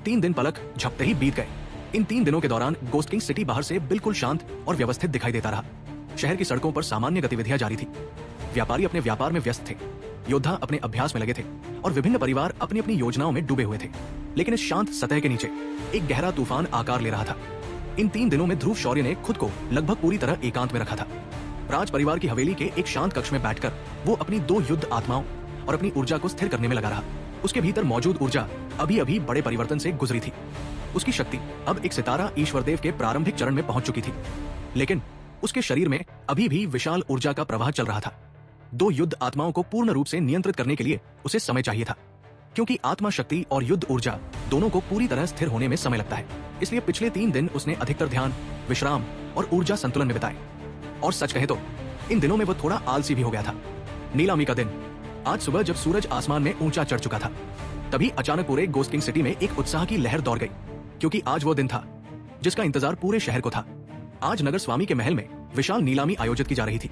3 दिन पलक झपते ही बीत गए। इन 3 दिनों के दौरान गोस्ट किंग सिटी बाहर से बिल्कुल शांत और व्यवस्थित दिखाई देता रहा। शहर की सड़कों पर सामान्य गतिविधियां जारी थी। व्यापारी अपने व्यापार में व्यस्त थे, योद्धा अपने अभ्यास में लगे थे और विभिन्न परिवार अपनी अपनी योजनाओं में डूबे हुए थे। लेकिन इस शांत सतह के नीचे एक गहरा तूफान आकार ले रहा था। इन 3 दिनों में ध्रुव शौर्य ने खुद को लगभग पूरी तरह एकांत में रखा था। राज परिवार की हवेली के एक शांत कक्ष में बैठकर वो अपनी 2 युद्ध आत्माओं और अपनी ऊर्जा को स्थिर करने में लगा रहा। उसके भीतर मौजूद ऊर्जा अभी अभी बड़े परिवर्तन से गुजरी थी। उसकी शक्ति अब एक सितारा ईश्वरदेव के प्रारंभिक चरण में पहुंच चुकी थी, लेकिन उसके शरीर में अभी भी विशाल ऊर्जा का प्रवाह चल रहा था। 2 युद्ध आत्माओं को पूर्ण रूप से नियंत्रित करने के लिए उसे समय चाहिए था, क्योंकि आत्मा शक्ति और युद्ध ऊर्जा दोनों को पूरी तरह स्थिर होने में समय लगता है। इसलिए पिछले 3 दिन उसने अधिकतर ध्यान, विश्राम और ऊर्जा संतुलन में बिताए। और सच कहे तो इन दिनों में वो थोड़ा आलसी भी हो गया था। नीलामी का दिन। आज सुबह जब सूरज आसमान में ऊंचा चढ़ चुका था, तभी अचानक पूरे गोस्ट किंग सिटी में एक उत्साह की लहर दौड़ गई, क्योंकि आज वो दिन था जिसका इंतजार पूरे शहर को था। आज नगर स्वामी के महल में विशाल नीलामी आयोजित की जा रही थी।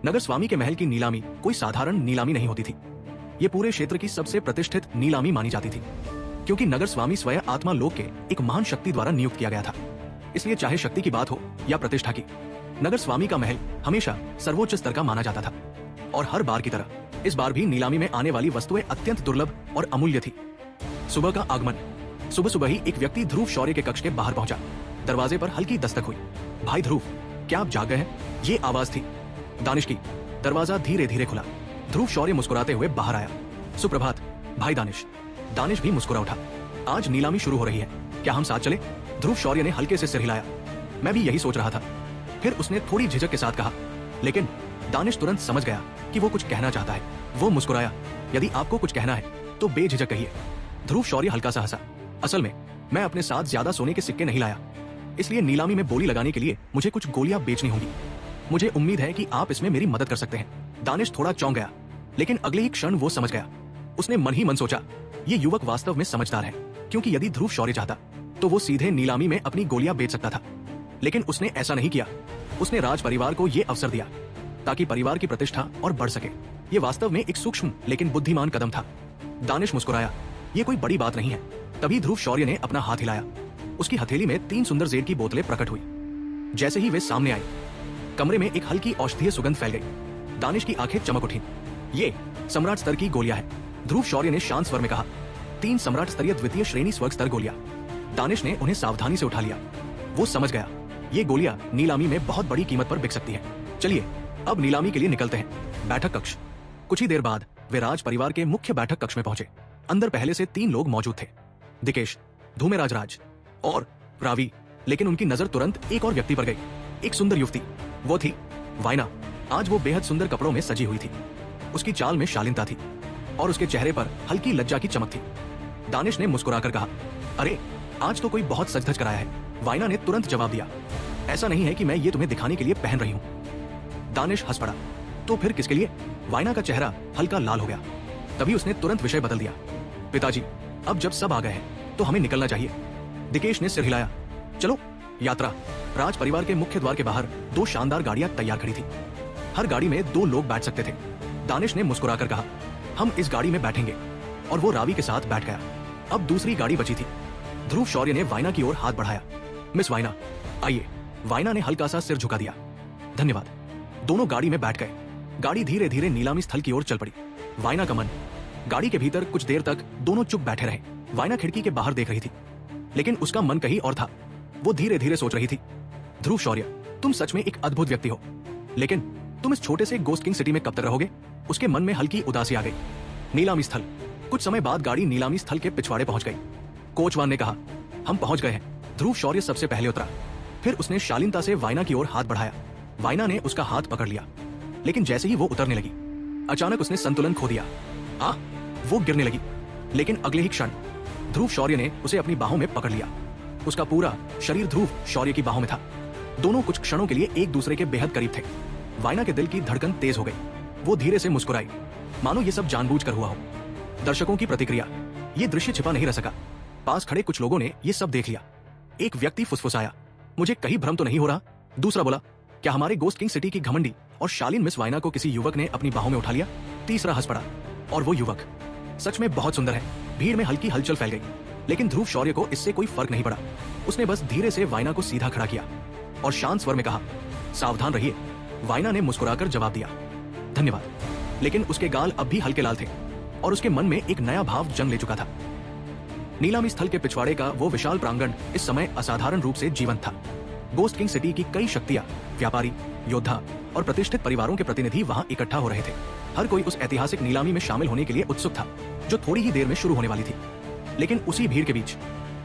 नगर स्वामी के महल की नीलामी कोई साधारण नीलामी नहीं होती थी। ये पूरे क्षेत्र की सबसे प्रतिष्ठित नीलामी मानी जाती थी, क्योंकि नगर स्वामी स्वयं आत्मा लोक के एक महान शक्ति द्वारा नियुक्त किया गया था। इसलिए चाहे शक्ति की बात हो या प्रतिष्ठा की, नगर स्वामी का महल हमेशा सर्वोच्च स्तर का माना जाता था। और हर बार की तरह इस बार भी नीलामी में आने वाली वस्तुएं अत्यंत दुर्लभ और अमूल्य थी। सुबह का आगमन। सुबह सुबह ही एक व्यक्ति ध्रुव शौर्य के कक्ष के बाहर पहुंचा। दरवाजे पर हल्की दस्तक हुई। भाई ध्रुव, क्या आप जाग गए हैं? ये आवाज थी दानिश की। दरवाजा धीरे धीरे खुला। ध्रुव शौर्य मुस्कुराते हुए बाहर आया। सुप्रभात भाई दानिश। दानिश भी मुस्कुरा उठा। आज नीलामी शुरू हो रही है, क्या हम साथ चले? ध्रुव शौर्य ने हल्के से सिर हिलाया। मैं भी यही सोच रहा था। फिर उसने थोड़ी झिझक के साथ कहा, लेकिन दानिश तुरंत समझ गया कि वो कुछ कहना चाहता है। वो मुस्कुराया। यदि आपको कुछ कहना है तो बेझिझक कहिए। ध्रुव शौर्य हल्का सा हंसा। असल में मैं अपने साथ ज्यादा सोने के सिक्के नहीं लाया, इसलिए नीलामी में बोली लगाने के लिए मुझे कुछ गोलियां बेचनी होंगी। मुझे उम्मीद है कि आप इसमें मेरी मदद कर सकते हैं। दानिश थोड़ा चौंक गया, लेकिन अगले ही क्षण वो समझ गया। उसने मन ही मन सोचा, ये युवक वास्तव में समझदार है, क्योंकि यदि ध्रुव शौर्य चाहता तो वो सीधे नीलामी में अपनी गोलियां बेच सकता था। लेकिन उसने ऐसा नहीं किया। उसने राज परिवार को यह अवसर दिया ताकि परिवार की प्रतिष्ठा और बढ़ सके। ये वास्तव में एक सूक्ष्म लेकिन बुद्धिमान कदम था। दानिश मुस्कुराया, ये कोई बड़ी बात नहीं है। तभी ध्रुव शौर्य ने अपना हाथ हिलाया। उसकी हथेली में 3 सुंदर जेड की बोतलें प्रकट हुई। जैसे ही वे सामने आई, कमरे में एक हल्की औषधीय सुगंध फैल गई। दानिश की आंखें चमक उठी। ये सम्राट स्तर की गोलियां हैं, ध्रुव शौर्य ने शांत स्वर में कहा। 3 सम्राट स्तरीय द्वितीय श्रेणी स्वर्ग स्तर गोलियां। दानिश ने उन्हें सावधानी से उठा लिया। वो समझ गया, ये गोलियां नीलामी में बहुत बड़ी कीमत पर बिक सकती हैं। चलिए अब नीलामी के लिए निकलते हैं। बैठक कक्ष। कुछ ही देर बाद वे राज परिवार के मुख्य बैठक कक्ष में पहुंचे। अंदर पहले से 3 लोग मौजूद थे, दिकेश, धूमेराज राज और रावी। लेकिन उनकी नजर तुरंत एक और व्यक्ति पर गई, एक सुंदर युवती। वो थी वाइना। आज वो बेहद सुंदर कपड़ों में सजी हुई थी। उसकी चाल में शालीनता थी और उसके चेहरे पर हल्की लज्जा की चमक थी। दानिश ने मुस्कुराकर कहा, अरे आज तो कोई बहुत सज धज कराया है। वाइना ने तुरंत जवाब दिया, ऐसा नहीं है कि मैं ये तुम्हें दिखाने के लिए पहन रही हूँ। दानिश हंस पड़ा, तो फिर किसके लिए? वाइना का चेहरा हल्का लाल हो गया। तभी उसने तुरंत विषय बदल दिया, पिताजी अब जब सब आ गए हैं तो हमें निकलना चाहिए। दिकेश ने सिर हिलाया, चलो यात्रा। राज परिवार के मुख्य द्वार के बाहर 2 शानदार गाड़ियां तैयार खड़ी थी। हर गाड़ी में 2 लोग बैठ सकते थे। दानिश ने मुस्कुराकर कहा, हम इस गाड़ी में बैठेंगे। और वो रावी के साथ बैठ गया। अब दूसरी गाड़ी बची थी। ध्रुव शौर्य ने वाइना की ओर हाथ बढ़ाया, मिस वाइना आइए। वाइना ने हल्का सा सिर झुका दिया, धन्यवाद। दोनों गाड़ी में बैठ गए। गाड़ी धीरे धीरे नीलामी स्थल की ओर चल पड़ी। वाइना का मन गाड़ी के भीतर। कुछ देर तक दोनों चुप बैठे रहे। वाइना खिड़की के बाहर देख रही थी, लेकिन उसका मन कहीं और था। वो धीरे धीरे सोच रही थी, ध्रुव शौर्य तुम सच में एक अद्भुत व्यक्ति हो, लेकिन तुम इस छोटे से गोस्ट किंग सिटी में कब तक रहोगे? उसके मन में हल्की उदासी आ गई। नीलामी स्थल। कुछ समय बाद गाड़ी नीलामी स्थल के पिछवाड़े पहुंच गई। कोचवान ने कहा, हम पहुंच गए हैं। ध्रुव शौर्य सबसे पहले उतरा। फिर उसने शालीनता से वाइना की ओर हाथ बढ़ाया। वाइना ने उसका हाथ पकड़ लिया, लेकिन जैसे ही वो उतरने लगी, अचानक उसने संतुलन खो दिया। वो गिरने लगी। लेकिन अगले ही क्षण ध्रुव शौर्य ने उसे अपनी बाहों में पकड़ लिया। उसका पूरा शरीर ध्रुव शौर्य की बाहों में था। दोनों कुछ क्षणों के लिए एक दूसरे के बेहद करीब थे। वाइना के दिल की धड़कन तेज हो गई। वो धीरे से मुस्कुराई, मानो ये सब जानबूझकर हुआ हो। दर्शकों की प्रतिक्रिया। ये दृश्य छिपा नहीं रह सका। पास खड़े कुछ लोगों ने ये सब देख लिया। एक व्यक्ति फुसफुसाया, मुझे कहीं भ्रम तो नहीं हो रहा? दूसरा बोला, क्या हमारे गोस्ट किंग सिटी की घमंडी और शालीन मिस वाइना को किसी युवक ने अपनी बाहों में उठा लिया? तीसरा हंस पड़ा, और वो युवक सच में बहुत सुंदर है। भीड़ में हल्की हलचल फैल गई, लेकिन ध्रुव शौर्य को इससे कोई फर्क नहीं पड़ा। उसने बस धीरे से वाइना को सीधा खड़ा किया और शांत स्वर में कहा, सावधान रहिए। वाइना ने मुस्कुराकर जवाब दिया, धन्यवाद। लेकिन उसके गाल अब भी हल्के लाल थे और उसके मन में एक नया भाव जंग ले चुका था। नीलामी स्थल के पिछवाड़े का वो विशाल प्रांगण इस समय असाधारण रूप से जीवंत था। गोस्ट किंग सिटी की कई शक्तियां, व्यापारी, योद्धा और प्रतिष्ठित परिवारों के प्रतिनिधि वहां इकट्ठा हो रहे थे। हर कोई उस ऐतिहासिक नीलामी में शामिल होने के लिए उत्सुक था, जो थोड़ी ही देर में शुरू होने वाली थी। लेकिन उसी भीड़ के बीच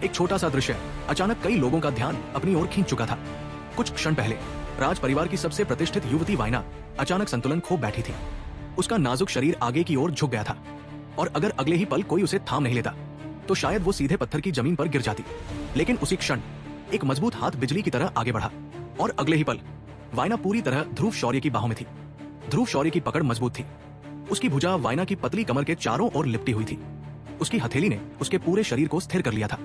एक छोटा सा दृश्य अचानक कई लोगों का ध्यान अपनी ओर खींच चुका था। कुछ क्षण पहले राज परिवार की सबसे प्रतिष्ठित युवती वाइना अचानक संतुलन खो बैठी थी। उसका नाजुक शरीर आगे की ओर झुक गया था, और अगर अगले ही पल कोई उसे थाम नहीं लेता तो शायद वो सीधे पत्थर की जमीन पर गिर जाती। लेकिन उसी क्षण एक मजबूत हाथ बिजली की तरह आगे बढ़ा, और अगले ही पल वाइना पूरी तरह ध्रुव शौर्य की बाहों में थी। ध्रुव शौर्य की पकड़ मजबूत थी। उसकी भुजा वाइना की पतली कमर के चारों ओर लिपटी हुई थी। उसकी हथेली ने उसके पूरे शरीर को स्थिर कर लिया था।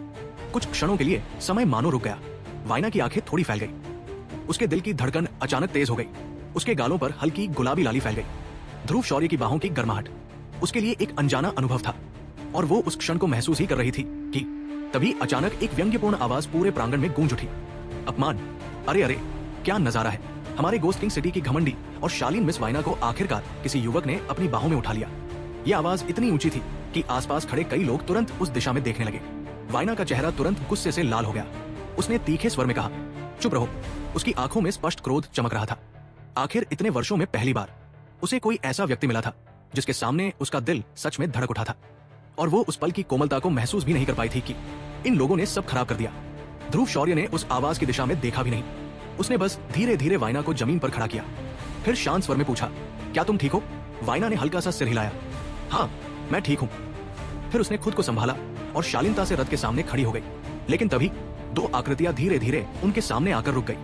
कुछ क्षणों के लिए समय मानो रुक गया। वाइना की आंखें थोड़ी फैल गई। उसके दिल की धड़कन अचानक तेज हो गई। उसके गालों पर हल्की गुलाबी लाली फैल गई। ध्रुव शौर्य की बाहों की गर्माहट उसके लिए एक अनजाना अनुभव था, और वो उस क्षण को महसूस ही कर रही थी कि तभी अचानक एक व्यंग्यपूर्ण आवाज पूरे प्रांगण में गूंज उठी, अपमान। अरे अरे, क्या नजारा है। हमारे गोस्ट किंग सिटी की घमंडी और शालीन मिस वाइना को आखिरकार किसी युवक ने अपनी बाहों में उठा लिया। यह आवाज इतनी ऊंची थी कि आसपास खड़े कई लोग तुरंत उस दिशा में देखने लगे। वाइना का चेहरा तुरंत गुस्से से लाल हो गया। उसने तीखे स्वर में कहा, चुप रहो। उसकी आंखों में स्पष्ट क्रोध चमक रहा था। आखिर इतने वर्षों में पहली बार उसे कोई ऐसा व्यक्ति मिला था जिसके सामने उसका दिल सच में धड़क उठा था, और वो उस पल की कोमलता को महसूस भी नहीं कर पाई थी कि इन लोगों ने सब खराब कर दिया। ध्रुव शौर्य ने उस आवाज की दिशा में देखा भी नहीं। उसने बस धीरे धीरे वाइना को जमीन पर खड़ा किया। फिर शांत स्वर में पूछा, क्या तुम ठीक हो? वाइना ने हल्का सा सिर हिलाया, हाँ मैं ठीक हूं। फिर उसने खुद को संभाला और शालीनता से रथ के सामने खड़ी हो गई। लेकिन तभी 2 आकृतियां धीरे धीरे उनके सामने आकर रुक गई।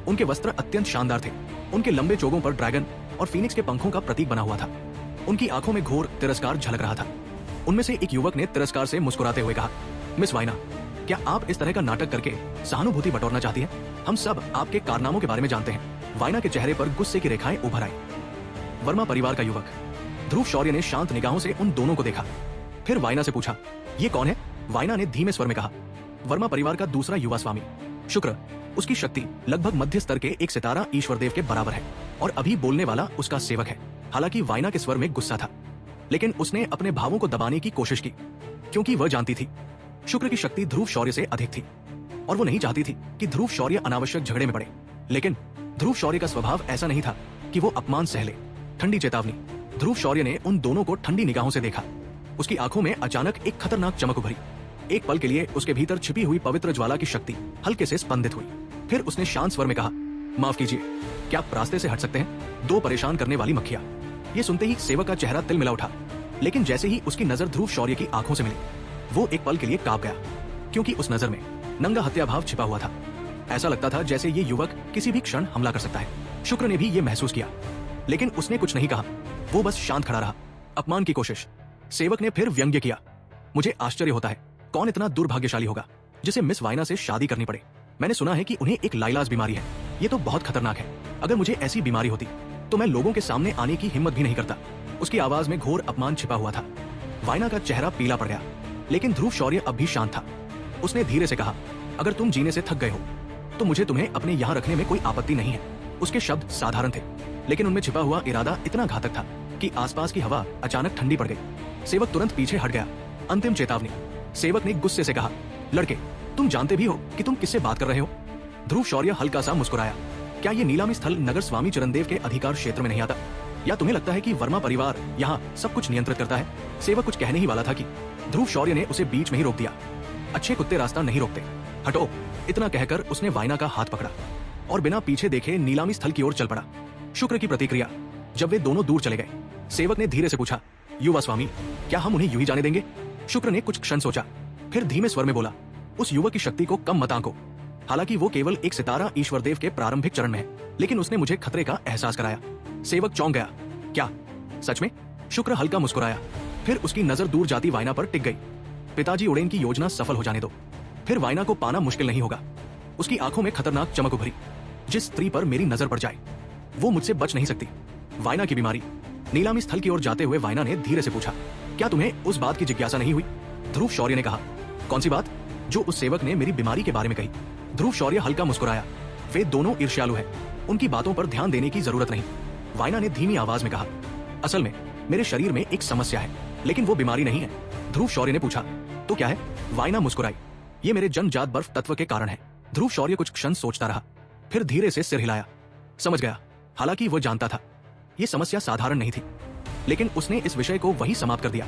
उनके वस्त्र अत्यंत शानदार थे। उनके लंबे चोगों पर ड्रैगन और फीनिक्स के पंखों का प्रतीक बना हुआ था। उनकी आंखों में घोर तिरस्कार झलक रहा था। उनमें से एक युवक ने तिरस्कार से मुस्कुराते हुए कहा, मिस वाइना, क्या आप इस तरह का नाटक करके सहानुभूति बटोरना चाहती हैं? हम सब आपके कारनामों के बारे में जानते हैं। वाइना के चेहरे पर गुस्से की रेखाएं उभर आई। वर्मा परिवार का युवक ध्रुव शौर्य ने शांत निगाहों से उन दोनों को देखा, फिर वाइना से पूछा, ये कौन है? वाइना ने धीमे स्वर में कहा, वर्मा परिवार का दूसरा युवा स्वामी शुक्र। उसकी शक्ति लगभग मध्य स्तर के एक सितारा ईश्वरदेव के बराबर है और अभी बोलने वाला उसका सेवक है। हालांकि वाइना के स्वर में गुस्सा था, लेकिन उसने अपने भावों को दबाने की कोशिश की, क्योंकि वह जानती थी शुक्र की शक्ति ध्रुव शौर्य से अधिक थी और वो नहीं चाहती थी कि ध्रुव शौर्य अनावश्यक झगड़े में पड़े। लेकिन ध्रुव शौर्य का स्वभाव ऐसा नहीं था कि वो अपमान सह ले। ठंडी चेतावनी। ध्रुव शौर्य ने उन दोनों को ठंडी निगाहों से देखा। उसकी आंखों में अचानक एक खतरनाक चमक उभरी। एक पल के लिए उसके भीतर छिपी हुई पवित्र ज्वाला की शक्ति हल्के से स्पंदित हुई। फिर उसने शांत स्वर में कहा, माफ कीजिए, क्या आप रास्ते से हट सकते हैं? दो परेशान करने वाली मक्खियां। ये सुनते ही सेवक का चेहरा तिलमिला उठा, लेकिन जैसे ही उसकी नजर ध्रुव शौर्य की आंखों से मिली, वो एक पल के लिए कांप गया, क्योंकि उस नजर में नंगा हत्या भाव छिपा हुआ था। ऐसा लगता था जैसे ये युवक किसी भी क्षण हमला कर सकता है। शुक्र ने भी ये महसूस किया, लेकिन उसने कुछ नहीं कहा। वो बस शांत खड़ा रहा। अपमान की कोशिश। सेवक ने फिर व्यंग्य किया, मुझे आश्चर्य होता है, कौन इतना दुर्भाग्यशाली होगा जिसे मिस वाइना से शादी करनी पड़े। मैंने सुना है कि उन्हें एक लाइलाज बीमारी है। ये तो बहुत खतरनाक है। अगर मुझे ऐसी बीमारी होती तो मैं लोगों के सामने आने की हिम्मत भी नहीं करता। उसकी आवाज में घोर अपमान छिपा हुआ था। वाइना का चेहरा पीला पड़ गया, लेकिन ध्रुव शौर्य अब भी शांत था। उसने धीरे से कहा, अगर तुम जीने से थक गए हो तो मुझे तुम्हें अपने यहाँ रखने में कोई आपत्ति नहीं है। उसके शब्द साधारण थे, लेकिन उनमें छिपा हुआ इरादा इतना घातक था कि आसपास की हवा अचानक ठंडी पड़ गई। सेवक तुरंत पीछे हट गया। अंतिम चेतावनी। सेवक ने गुस्से से कहा, लड़के, तुम जानते भी हो कि तुम किससे बात कर रहे हो? ध्रुव शौर्य हल्का सा मुस्कुराया। क्या ये नीलामी स्थल नगर स्वामी चिरंदेव के अधिकार क्षेत्र में नहीं आता? या तुम्हें लगता है कि वर्मा परिवार यहाँ सब कुछ नियंत्रित करता है? सेवक कुछ कहने ही वाला था कि ध्रुव शौर्य ने उसे बीच में ही रोक दिया। अच्छे कुत्ते रास्ता नहीं रोकते, हटो। इतना कहकर उसने वाइना का हाथ पकड़ा और बिना पीछे देखे नीलामी स्थल की ओर चल पड़ा। शुक्र की प्रतिक्रिया। जब वे दोनों दूर चले गए, सेवक ने धीरे से पूछा, युवा स्वामी, क्या हम उन्हें यूं ही जाने देंगे? शुक्र ने कुछ क्षण सोचा, फिर धीमे स्वर में बोला, उस युवक की शक्ति को कम मत आंको। हालांकि वो केवल एक सितारा ईश्वरदेव के प्रारंभिक चरण में है, लेकिन उसने मुझे खतरे का एहसास कराया। सेवक चौंक गया। क्या सच में? शुक्र हल्का मुस्कुराया, फिर उसकी नजर दूर जाती वाइना पर टिक गई। पिताजी उड़ेन की योजना सफल हो जाने दो, फिर वाइना को पाना मुश्किल नहीं होगा। उसकी आंखों में खतरनाक चमक उभरी। जिस स्त्री पर मेरी नजर पड़ जाए वो मुझसे बच नहीं सकती। वाइना की बीमारी। नीलामी स्थल की ओर जाते हुए वाइना ने धीरे से पूछा, क्या तुम्हें उस बात की जिज्ञासा नहीं हुई? ध्रुव शौर्य ने कहा, कौन सी बात? जो उस सेवक ने मेरी बीमारी के बारे में कही। ध्रुव शौर्य हल्का मुस्कुराया। वे दोनों ईर्ष्यालु हैं, उनकी बातों पर ध्यान देने की जरूरत नहीं। वाइना ने धीमी आवाज में कहा, असल में मेरे शरीर में एक समस्या है, लेकिन वो बीमारी नहीं है। ध्रुव शौर्य ने पूछा, तो क्या है? वाइना मुस्कुराई, ये मेरे जन्मजात बर्फ तत्व के कारण है। ध्रुव शौर्य कुछ क्षण सोचता रहा, फिर धीरे से सिर हिलाया। समझ गया। हालांकि वो जानता था ये समस्या साधारण नहीं थी, लेकिन उसने इस विषय को वहीं समाप्त कर दिया।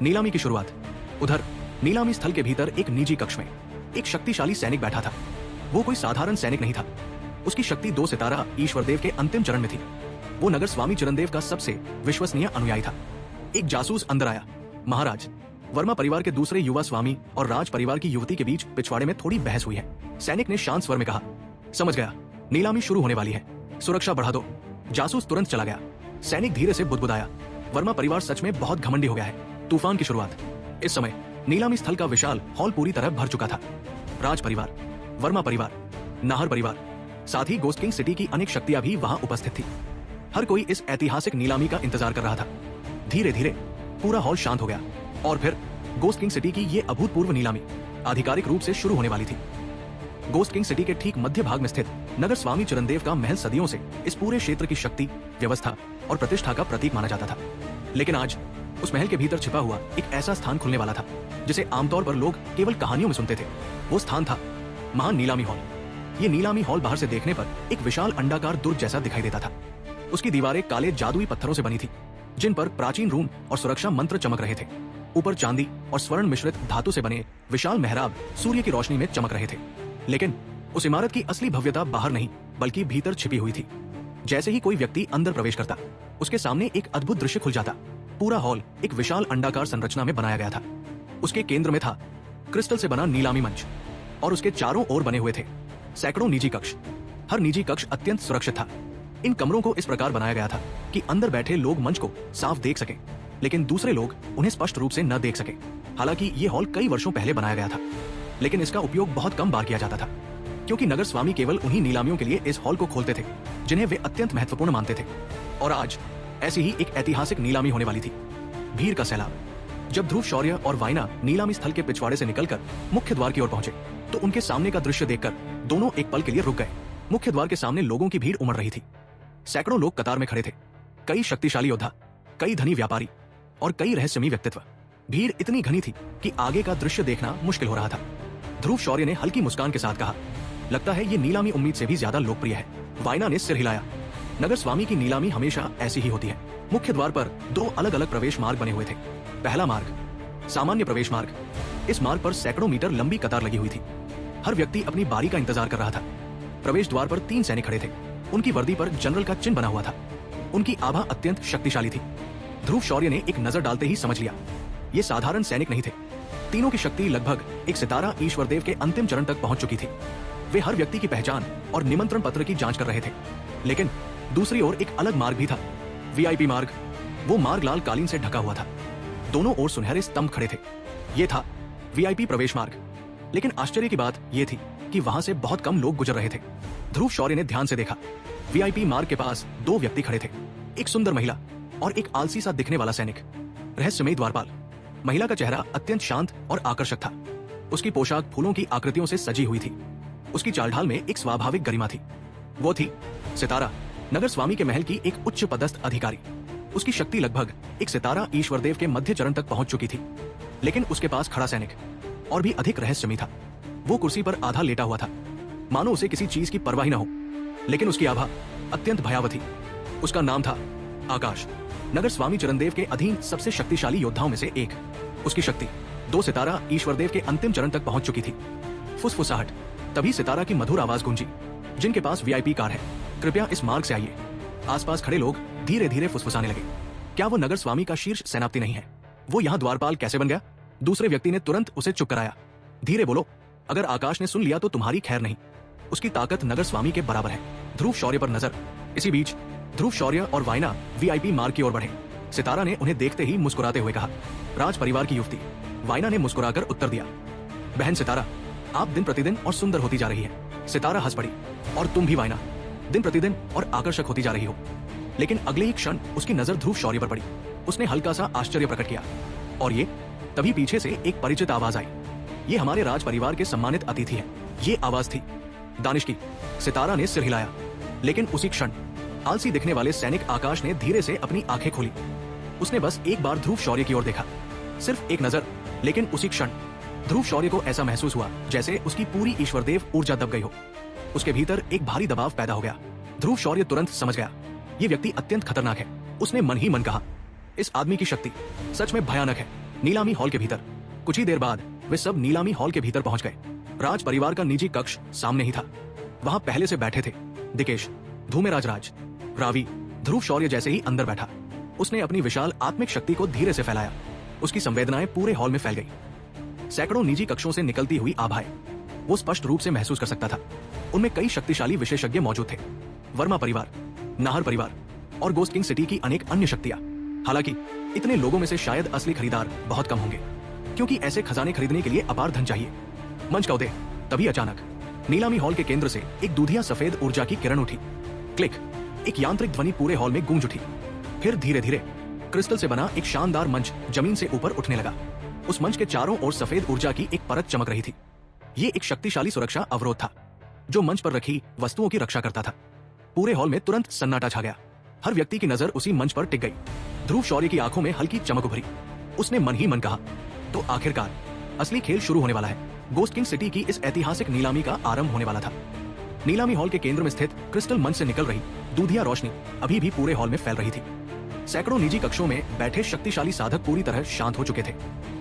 नीलामी की शुरुआत। उधर नीलामी स्थल के भीतर एक निजी कक्ष में एक शक्तिशाली सैनिक बैठा था। वो कोई साधारण सैनिक नहीं था। उसकी शक्ति 2 सितारा ईश्वरदेव के अंतिम चरण में थी। वो नगर स्वामी चिरंदेव का सबसे विश्वसनीय अनुयायी था। एक जासूस अंदर आया, महाराज, वर्मा परिवार के दूसरे युवा स्वामी और राज परिवार की युवती के बीच पिछवाड़े में थोड़ी बहस हुई है। सैनिक ने शांत स्वर में कहा, समझ गया, नीलामी शुरू होने वाली है, सुरक्षा बढ़ा दो। जासूस तुरंत चला गया। सैनिक धीरे से बुदबुदाया, वर्मा परिवार सच में बहुत घमंडी हो गया है। तूफान की शुरुआत। इस समय नीलामी स्थल का विशाल हॉल पूरी तरह भर चुका था। राज परिवार, वर्मा परिवार, नाहर परिवार, साथ ही गोस्ट किंग सिटी की अनेक शक्तियां भी वहां उपस्थित थी। हर कोई इस ऐतिहासिक नीलामी का इंतजार कर रहा था। धीरे धीरे पूरा हॉल शांत हो गया और फिर गोस्ट किंग सिटी की ये अभूतपूर्व नीलामी आधिकारिक रूप से शुरू होने वाली थी। गोस्ट किंग सिटी के ठीक मध्य भाग में स्थित नगर स्वामी चिरंदेव का महल सदियों से इस पूरे क्षेत्र की शक्ति, व्यवस्था और प्रतिष्ठा का प्रतीक माना जाता था। लेकिन आज उस महल के भीतर छिपा हुआ एक ऐसा स्थान खुलने वाला था जिसे आमतौर पर लोग केवल कहानियों में सुनते थे। वो स्थान था महान नीलामी हॉल। ये नीलामी हॉल बाहर से देखने पर एक विशाल अंडाकार दुर्ग जैसा दिखाई देता था। उसकी दीवारें काले जादुई पत्थरों से बनी थी, जिन पर प्राचीन रून और सुरक्षा मंत्र चमक रहे थे। ऊपर चांदी और स्वर्ण मिश्रित धातु से बने विशाल मेहराब सूर्य की रोशनी में चमक रहे थे। लेकिन उस इमारत की असली भव्यता बाहर नहीं बल्कि भीतर छिपी हुई थी। जैसे ही कोई व्यक्ति अंदर प्रवेश करता, उसके सामने एक अद्भुत दृश्य खुल जाता। पूरा हॉल एक विशाल अंडाकार संरचना में बनाया गया था। उसके केंद्र में था क्रिस्टल से बना नीलामी मंच और उसके चारों ओर बने हुए थे सैकड़ों निजी कक्ष। हर निजी कक्ष अत्यंत सुरक्षित था। इन कमरों को इस प्रकार बनाया गया था कि अंदर बैठे लोग मंच को साफ देख सके, लेकिन दूसरे लोग उन्हें स्पष्ट रूप से न देख सके। हालांकि ये हॉल कई वर्षों पहले बनाया गया था। लेकिन इसका उपयोग बहुत कम बार किया जाता था, क्योंकि नगर स्वामी केवल उन्हीं नीलामियों के लिए इस हॉल को खोलते थे जिन्हें वे अत्यंत महत्वपूर्ण मानते थे। और आज ऐसी ही एक ऐतिहासिक नीलामी होने वाली थी। भीड़ का सैलाब। जब ध्रुव शौर्य और वाइना नीलामी स्थल के पिछवाड़े से निकलकर मुख्य द्वार की ओर पहुंचे तो उनके सामने का दृश्य देखकर दोनों एक पल के लिए रुक गए। मुख्य द्वार के सामने लोगों की भीड़ उमड़ रही थी। सैकड़ों लोग कतार में खड़े थे, कई शक्तिशाली योद्धा, कई धनी व्यापारी और कई रहस्यमयी व्यक्तित्व। भीड़ इतनी घनी थी कि आगे का दृश्य देखना मुश्किल हो रहा था। ध्रुव शौर्य ने हल्की मुस्कान के साथ कहा, लगता है ये नीलामी उम्मीद से भी ज्यादा लोकप्रिय है। वाइना ने सिर हिलाया। नगर स्वामी की नीलामी हमेशा ऐसी ही होती है। मुख्य द्वार पर दो अलग अलग प्रवेश मार्ग बने हुए थे। पहला मार्ग सामान्य प्रवेश मार्ग। इस मार्ग पर सैकड़ों मीटर लंबी कतार लगी हुई थी। हर व्यक्ति अपनी बारी का इंतजार कर रहा था। प्रवेश द्वार पर 3 सैनिक खड़े थे। उनकी वर्दी पर जनरल का चिन्ह बना हुआ था। उनकी आभा अत्यंत शक्तिशाली थी। ध्रुव शौर्य ने एक नजर डालते ही समझ लिया, ये साधारण सैनिक नहीं थे। तीनों की शक्ति लगभग एक सितारा ईश्वरदेव के अंतिम चरण तक पहुंच चुकी थी। वे हर व्यक्ति की पहचान और निमंत्रण पत्र की जांच कर रहे थे। लेकिन दूसरी ओर एक अलग मार्ग भी था, वीआईपी मार्ग। वो मार्ग लाल कालीन से ढका हुआ था। दोनों ओर सुनहरे स्तंभ खड़े थे। ये था वीआईपी प्रवेश मार्ग। लेकिन आश्चर्य की बात यह थी कि वहां से बहुत कम लोग गुजर रहे थे। ध्रुव शौर्य ने ध्यान से देखा। वीआईपी मार्ग के पास 2 व्यक्ति खड़े थे, एक सुंदर महिला और एक आलसी सा दिखने वाला सैनिक, रहस्यमयी द्वारपाल। महिला का चेहरा अत्यंत शांत और आकर्षक था। उसकी पोशाक फूलों की आकृतियों से सजी हुई थी। उसकी चालढाल में एक स्वाभाविक गरिमा थी। वो थी सितारा, नगर स्वामी के महल की एक उच्च पदस्थ अधिकारी। उसकी शक्ति लगभग एक सितारा ईश्वरदेव के मध्य चरण तक पहुंच चुकी थी। लेकिन उसके पास खड़ा सैनिक और भी अधिक रहस्यमयी था। वो कुर्सी पर आधा लेटा हुआ था, मानो उसे किसी चीज की परवाह न हो। लेकिन उसकी आभा अत्यंत भयावह थी। उसका नाम था आकाश, नगर स्वामी चरणदेव के अधीन सबसे शक्तिशाली योद्धाओं में से एक। उसकी शक्ति 2 सितारा ईश्वरदेव के अंतिम चरण तक पहुंच चुकी थी। फुसफुसाहट। तभी सितारा की मधुर आवाज गूंजी, जिनके पास वीआईपी कार है, कृपया इस मार्ग से आइए। आसपास खड़े लोग धीरे धीरे फुसफुसाने लगे, क्या वो नगर स्वामी का शीर्ष सेनापति नहीं है? वो यहाँ द्वारपाल कैसे बन गया? दूसरे व्यक्ति ने तुरंत उसे चुप कराया। धीरे बोलो, अगर आकाश ने सुन लिया तो तुम्हारी खैर नहीं। उसकी ताकत नगर स्वामी के बराबर है। ध्रुव शौर्य पर नजर। इसी बीच ध्रुव शौर्य और वाइना वीआईपी मार्ग की ओर बढ़े। सितारा ने उन्हें देखते ही मुस्कुराते हुए कहा, राज परिवार की युवती। वाइना ने मुस्कुराकर उत्तर दिया, बहन सितारा, आप दिन प्रतिदिन और सुंदर होती जा रही है। सितारा हंस पड़ी, और तुम भी वाइना, दिन प्रतिदिन और आकर्षक होती जा रही हो। लेकिन अगले ही क्षण उसकी नजर ध्रुव शौर्य पर पड़ी। उसने हल्का सा आश्चर्य प्रकट किया, और ये तभी पीछे से एक परिचित आवाज आई। ये हमारे राज परिवार के सम्मानित अतिथि हैं। ये आवाज थी दानिश की। सितारा ने सिर हिलाया। लेकिन उसी क्षण आलसी दिखने वाले सैनिक आकाश ने धीरे से अपनी आंखें खोली। उसने बस एक बार ध्रुव शौर्य की ओर देखा, सिर्फ एक नजर। लेकिन उसी क्षण ध्रुव शौर्य को ऐसा महसूस हुआ जैसे उसकी पूरी ईश्वरदेव ऊर्जा दब गई हो। उसके भीतर एक भारी दबाव पैदा हो गया। ध्रुव शौर्य तुरंत समझ गया, ये व्यक्ति अत्यंत खतरनाक है। उसने मन ही मन कहा, इस आदमी की शक्ति सच में भयानक है। नीलामी हॉल के भीतर कुछ ही देर बाद वे सब नीलामी हॉल के भीतर पहुंच गए। राज परिवार का निजी कक्ष सामने ही था। वहां पहले से बैठे थे दिकेश, धूमेराज राज, रावी। ध्रुव शौर्य जैसे ही अंदर बैठा, उसने अपनी विशाल आत्मिक शक्ति को धीरे से फैलाया। उसकी संवेदनाएं पूरे हॉल में फैल गई। सैकड़ों निजी कक्षों से निकलती हुई आभाएं वो स्पष्ट रूप से महसूस कर सकता था। उनमें कई शक्तिशाली विशेषज्ञ मौजूद थे, वर्मा परिवार, नाहर परिवार और गोस्ट किंग सिटी की अनेक अन्य शक्तियां। हालांकि इतने लोगों में से शायद असली खरीदार बहुत कम होंगे, क्योंकि ऐसे खजाने खरीदने के लिए अपार धन चाहिए। मंच का उदय। तभी अचानक नीलामी हॉल के केंद्र से एक दूधिया सफेद ऊर्जा की किरण उठी। क्लिक। एक यांत्रिक ध्वनि पूरे हॉल में गूंज उठी। फिर धीरे धीरे क्रिस्टल से बना एक शानदार मंच जमीन से ऊपर उठने लगा। उस मंच के चारों ओर सफेद ऊर्जा की एक परत चमक रही थी। ये एक शक्तिशाली सुरक्षा अवरोध था, जो मंच पर रखी वस्तुओं की रक्षा करता था। पूरे हॉल में तुरंत सन्नाटा छा गया। हर व्यक्ति की नजर उसी मंच पर टिक गई। ध्रुव शौर्य की आंखों में हल्की चमक उभरी। उसने मन ही मन कहा, तो आखिरकार असली खेल शुरू होने वाला है। गोस्ट किंग सिटी की इस ऐतिहासिक नीलामी का आरंभ होने वाला था। नीलामी हॉल के केंद्र में स्थित क्रिस्टल मंच से निकल रही दूधिया रोशनी अभी भी पूरे हॉल में फैल रही थी। सैकड़ों निजी कक्षों में बैठे शक्तिशाली साधक पूरी तरह शांत हो चुके थे।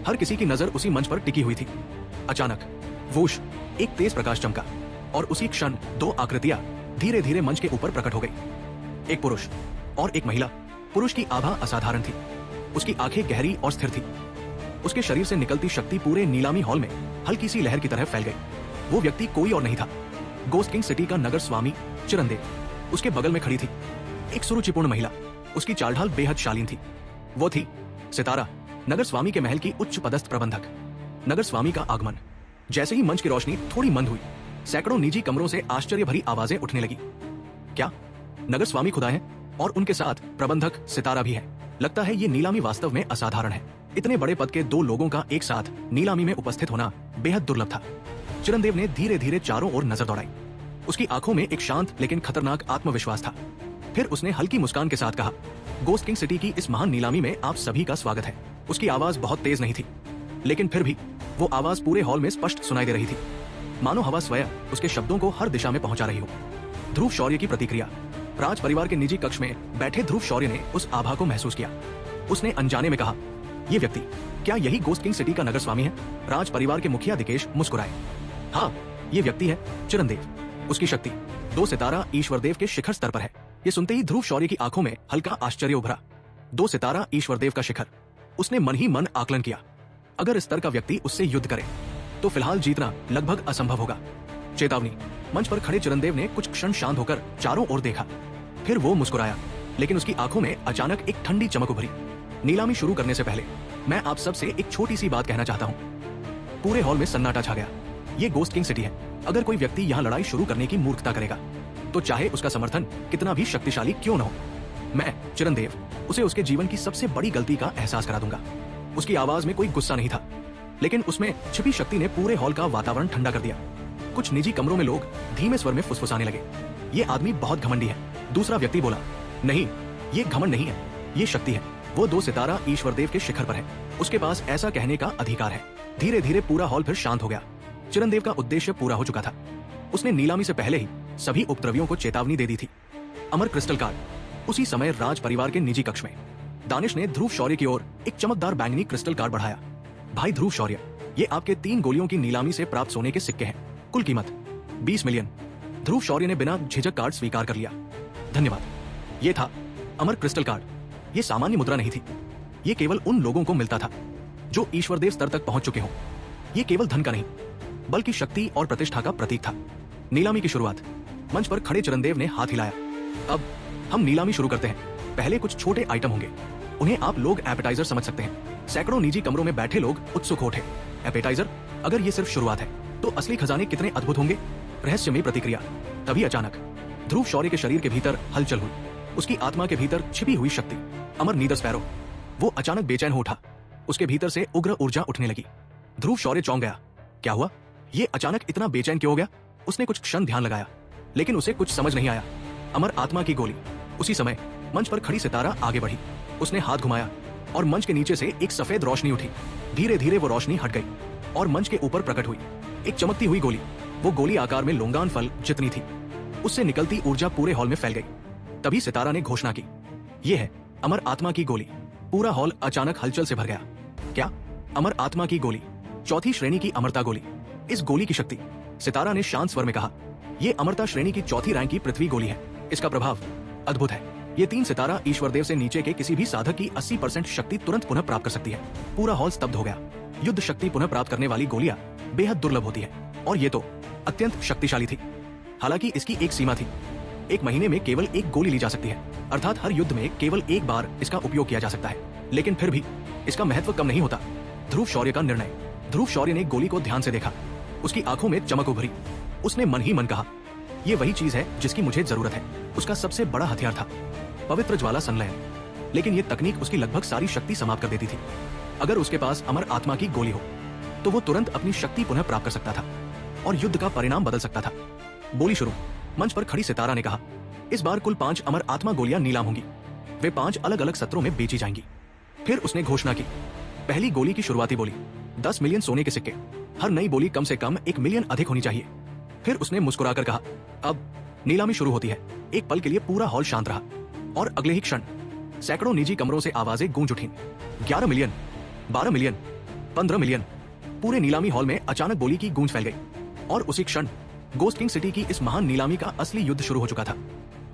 हर किसी की नजर उसी मंच पर टिकी हुई थी। अचानक वोश, एक तेज प्रकाश चमका और उसी क्षण 2 आकृतियां धीरे धीरे मंच के ऊपर प्रकट हो गई। एक पुरुष और एक महिला। पुरुष की आभा असाधारण थी। उसकी आंखें गहरी और स्थिर थी। उसके शरीर से निकलती शक्ति पूरे नीलामी हॉल में हल्की सी लहर की तरह फैल गई। वो व्यक्ति कोई और नहीं था, गोस्ट किंग सिटी का नगर स्वामी चिरंदेव। उसके बगल में खड़ी थी एक सुरुचिपूर्ण महिला। उसकी चालढाल बेहद शालीन थी। वो थी सितारा, नगर स्वामी के महल की उच्च पदस्थ प्रबंधक। नगर स्वामी का आगमन जैसे ही मंच की रोशनी थोड़ी मंद हुई, सैकड़ों निजी कमरों से आश्चर्य भरी आवाजें उठने लगी। क्या नगर स्वामी खुदा हैं? और उनके साथ प्रबंधक सितारा भी है। लगता है ये नीलामी वास्तव में असाधारण है। इतने बड़े पद के दो लोगों का एक साथ नीलामी में उपस्थित होना बेहद दुर्लभ था। चिरंदेव ने धीरे धीरे चारों ओर नजर दौड़ाई। उसकी आंखों में एक शांत लेकिन खतरनाक आत्मविश्वास था। फिर उसने हल्की मुस्कान के साथ कहा, गोस्ट किंग सिटी की इस महान नीलामी में आप सभी का स्वागत है। उसकी आवाज बहुत तेज नहीं थी, लेकिन फिर भी वो आवाज पूरे हॉल में स्पष्ट सुनाई दे रही थी, मानो हवा स्वयं उसके शब्दों को हर दिशा में पहुंचा रही हो। ध्रुव शौर्य की प्रतिक्रिया। राज परिवार के निजी कक्ष में बैठे ध्रुव शौर्य ने उस आभा को महसूस किया। उसने अनजाने में कहा, ये व्यक्ति क्या यही गोस्ट किंग सिटी का नगर स्वामी है? राज परिवार के मुखिया दिकेश मुस्कुराए। हाँ, ये व्यक्ति है चिरंदेव। उसकी शक्ति 2 सितारा ईश्वरदेव के शिखर स्तर पर है। ये सुनते ही ध्रुव शौर्य की आंखों में हल्का आश्चर्य उभरा। 2 सितारा ईश्वरदेव का शिखर। उसने मन ही मन आकलन किया, अगर इस स्तर का व्यक्ति उससे युद्ध करे तो फिलहाल जीतना लगभग असंभव होगा। चेतावनी। मंच पर खड़े चिरंदेव ने कुछ क्षण शांत होकर चारों ओर देखा, फिर वो मुस्कुराया, लेकिन उसकी आंखों में अचानक एक ठंडी चमक उभरी। नीलामी शुरू करने से पहले मैं आप सबसे एक छोटी सी बात कहना चाहता हूँ। पूरे हॉल में सन्नाटा छा गया। ये गोस्ट किंग सिटी है। अगर कोई व्यक्ति यहाँ लड़ाई शुरू करने की मूर्खता करेगा, तो चाहे उसका समर्थन कितना भी शक्तिशाली क्यों न हो, मैं चिरंदेव उसे उसके जीवन की सबसे बड़ी गलती का एहसास करा दूंगा। उसकी आवाज में कोई गुस्सा नहीं था, लेकिन उसमें छिपी शक्ति ने पूरे हॉल का वातावरण ठंडा कर दिया। कुछ निजी कमरों में लोग धीमे स्वर में फुसफुसाने लगे, ये आदमी बहुत घमंडी है। दूसरा व्यक्ति बोला, नहीं, ये घमंड नहीं है, ये शक्ति है। वो 2 सितारा ईश्वरदेव के शिखर पर है, उसके पास ऐसा कहने का अधिकार है। धीरे धीरे पूरा हॉल फिर शांत हो गया। चिरंदेव का उद्देश्य पूरा हो चुका था। उसने नीलामी से पहले ही सभी उपद्रवियों को चेतावनी दे दी थी। अमर क्रिस्टल कार्ड। उसी समय राज परिवार के निजी कक्ष में दानिश ने ध्रुव शौर्य की ओर एक चमकदार बैंगनी क्रिस्टल कार्ड बढ़ाया। भाई ध्रुव शौर्य, ये आपके 3 गोलियों की नीलामी से प्राप्त सोने के सिक्के हैं। कुल कीमत 20 मिलियन। ध्रुव शौर्य ने बिना झिझक कार्ड स्वीकार कर लिया। धन्यवाद। ये था अमर क्रिस्टल कार्ड। ये सामान्य मुद्रा नहीं थी, ये केवल उन लोगों को मिलता था जो ईश्वरदेव स्तर तक पहुंच चुके हों। ये केवल धन का नहीं, बल्कि शक्ति और प्रतिष्ठा का प्रतीक था। नीलामी की शुरुआत। मंच पर खड़े चिरंदेव ने हाथ हिलाया। अब हम नीलामी शुरू करते हैं। पहले कुछ छोटे आइटम होंगे, उन्हें आप लोग एपेटाइजर समझ सकते हैं। सैकड़ों निजी कमरों में बैठे लोग उत्सुक उठे। एपेटाइजर? अगर ये सिर्फ शुरुआत है, तो असली खजाने कितने अद्भुत होंगे। रहस्यमयी प्रतिक्रिया। तभी अचानक ध्रुव शौर्य के शरीर के भीतर हलचल हुई। उसकी आत्मा के भीतर छिपी हुई शक्ति, अमर नीदर स्पैरो, वो अचानक बेचैन हो उठा। उसके भीतर से उग्र ऊर्जा उठने लगी। ध्रुव शौर्य चौंक गया। क्या हुआ? ये अचानक इतना बेचैन क्यों हो गया? उसने कुछ क्षण ध्यान लगाया, लेकिन उसे कुछ समझ नहीं आया। अमर आत्मा की गोली। उसी समय मंच पर खड़ी सितारा आगे बढ़ी। उसने हाथ घुमाया और मंच के नीचे से एक सफेद रोशनी उठी। धीरे धीरे वो रोशनी हट गई और मंच के ऊपर प्रकट हुई एक चमकती हुई गोली। वो गोली आकार में लोंगान फल जितनी थी। उससे निकलती ऊर्जा पूरे हॉल में फैल गई। तभी सितारा ने घोषणा की, ये है अमर आत्मा की गोली। पूरा हॉल अचानक हलचल से भर गया। क्या? अमर आत्मा की गोली, 4थी श्रेणी की अमरता गोली। इस गोली की शक्ति, सितारा ने शांत स्वर में कहा, ये अमरता श्रेणी की 4थी रैंक की पृथ्वी गोली है। इसका प्रभाव अद्भुत है। ये 3 सितारा ईश्वरदेव से नीचे के किसी भी साधक की 80% शक्ति तुरंत पुनः प्राप्त कर सकती है। पूरा हॉल स्तब्ध हो गया। युद्ध शक्ति पुनः प्राप्त करने वाली गोलियां बेहद दुर्लभ होती है, और ये तो अत्यंत शक्तिशाली थी। हालांकि इसकी एक सीमा थी, 1 महीने में केवल 1 गोली ली जा सकती है, अर्थात हर युद्ध में केवल 1 बार इसका उपयोग किया जा सकता है। लेकिन फिर भी इसका महत्व कम नहीं होता। ध्रुव शौर्य का निर्णय। ध्रुव शौर्य ने गोली को ध्यान से देखा। उसकी आंखों में चमक उभरी। उसने मन ही मन कहा, ये वही चीज है जिसकी मुझे जरूरत है। उसका सबसे बड़ा हथियार था पवित्र ज्वाला संलयन, लेकिन ये तकनीक उसकी लगभग सारी शक्ति समाप्त कर देती थी। अगर उसके पास अमर आत्मा की गोली हो, तो वो तुरंत अपनी शक्ति पुनः प्राप्त कर सकता था और युद्ध का परिणाम बदल सकता था। बोली शुरू। मंच पर खड़ी सितारा ने कहा, इस बार कुल 5 अमर आत्मा गोलियां नीलाम होंगी। वे 5 अलग अलग सत्रों में बेची जाएंगी। फिर उसने घोषणा की, पहली गोली की शुरुआती बोली 10 मिलियन सोने के सिक्के। हर नई बोली कम से कम 1 मिलियन अधिक होनी चाहिए। फिर उसने मुस्कुराकर कहा, अब नीलामी शुरू होती है। एक पल के लिए पूरा हॉल शांत रहा और अगले ही क्षण सैकड़ों निजी कमरों से आवाजें गूंज उठीं। 11 मिलियन, 12 मिलियन, 15 मिलियन। पूरे नीलामी हॉल में अचानक बोली की गूंज फैल गई और उसी क्षण गोस्ट किंग सिटी की इस महान नीलामी का असली युद्ध शुरू हो चुका था।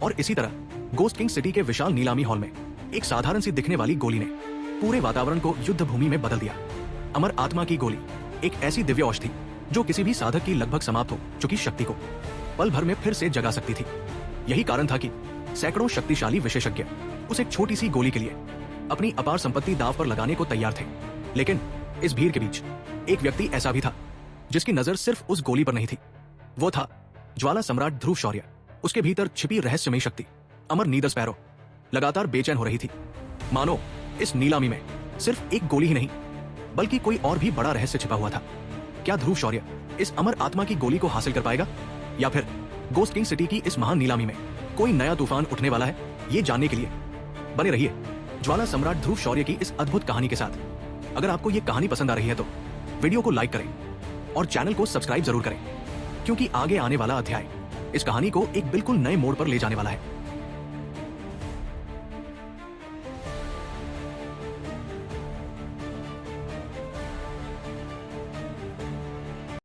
और इसी तरह गोस्ट किंग सिटी के विशाल नीलामी हॉल में एक साधारण सी दिखने वाली गोली ने पूरे वातावरण को युद्ध भूमि में बदल दिया। अमर आत्मा की गोली एक ऐसी दिव्य औषधि जो किसी भी साधक की लगभग समाप्त हो चुकी शक्ति को पल भर में फिर से जगा सकती थी। यही कारण था कि सैकड़ों शक्तिशाली विशेषज्ञ उस एक छोटी सी गोली के लिए अपनी अपार संपत्ति दांव पर लगाने को तैयार थे। लेकिन इस भीड़ के बीच एक व्यक्ति ऐसा भी था जिसकी नजर सिर्फ उस गोली पर नहीं थी। वो था ज्वाला सम्राट ध्रुव शौर्य। उसके भीतर छिपी रहस्यमयी शक्ति अमर नीड स्पैरो लगातार बेचैन हो रही थी। मानो इस नीलामी में सिर्फ एक गोली ही नहीं बल्कि कोई और भी बड़ा रहस्य छिपा हुआ था। क्या ध्रुव शौर्य इस अमर आत्मा की गोली को हासिल कर पाएगा, या फिर गोस्ट किंग सिटी की इस महान नीलामी में कोई नया तूफान उठने वाला है? ये जानने के लिए बने रहिए ज्वाला सम्राट ध्रुव शौर्य की इस अद्भुत कहानी के साथ। अगर आपको ये कहानी पसंद आ रही है तो वीडियो को लाइक करें और चैनल को सब्सक्राइब जरूर करें, क्योंकि आगे आने वाला अध्याय इस कहानी को एक बिल्कुल नए मोड़ पर ले जाने वाला है।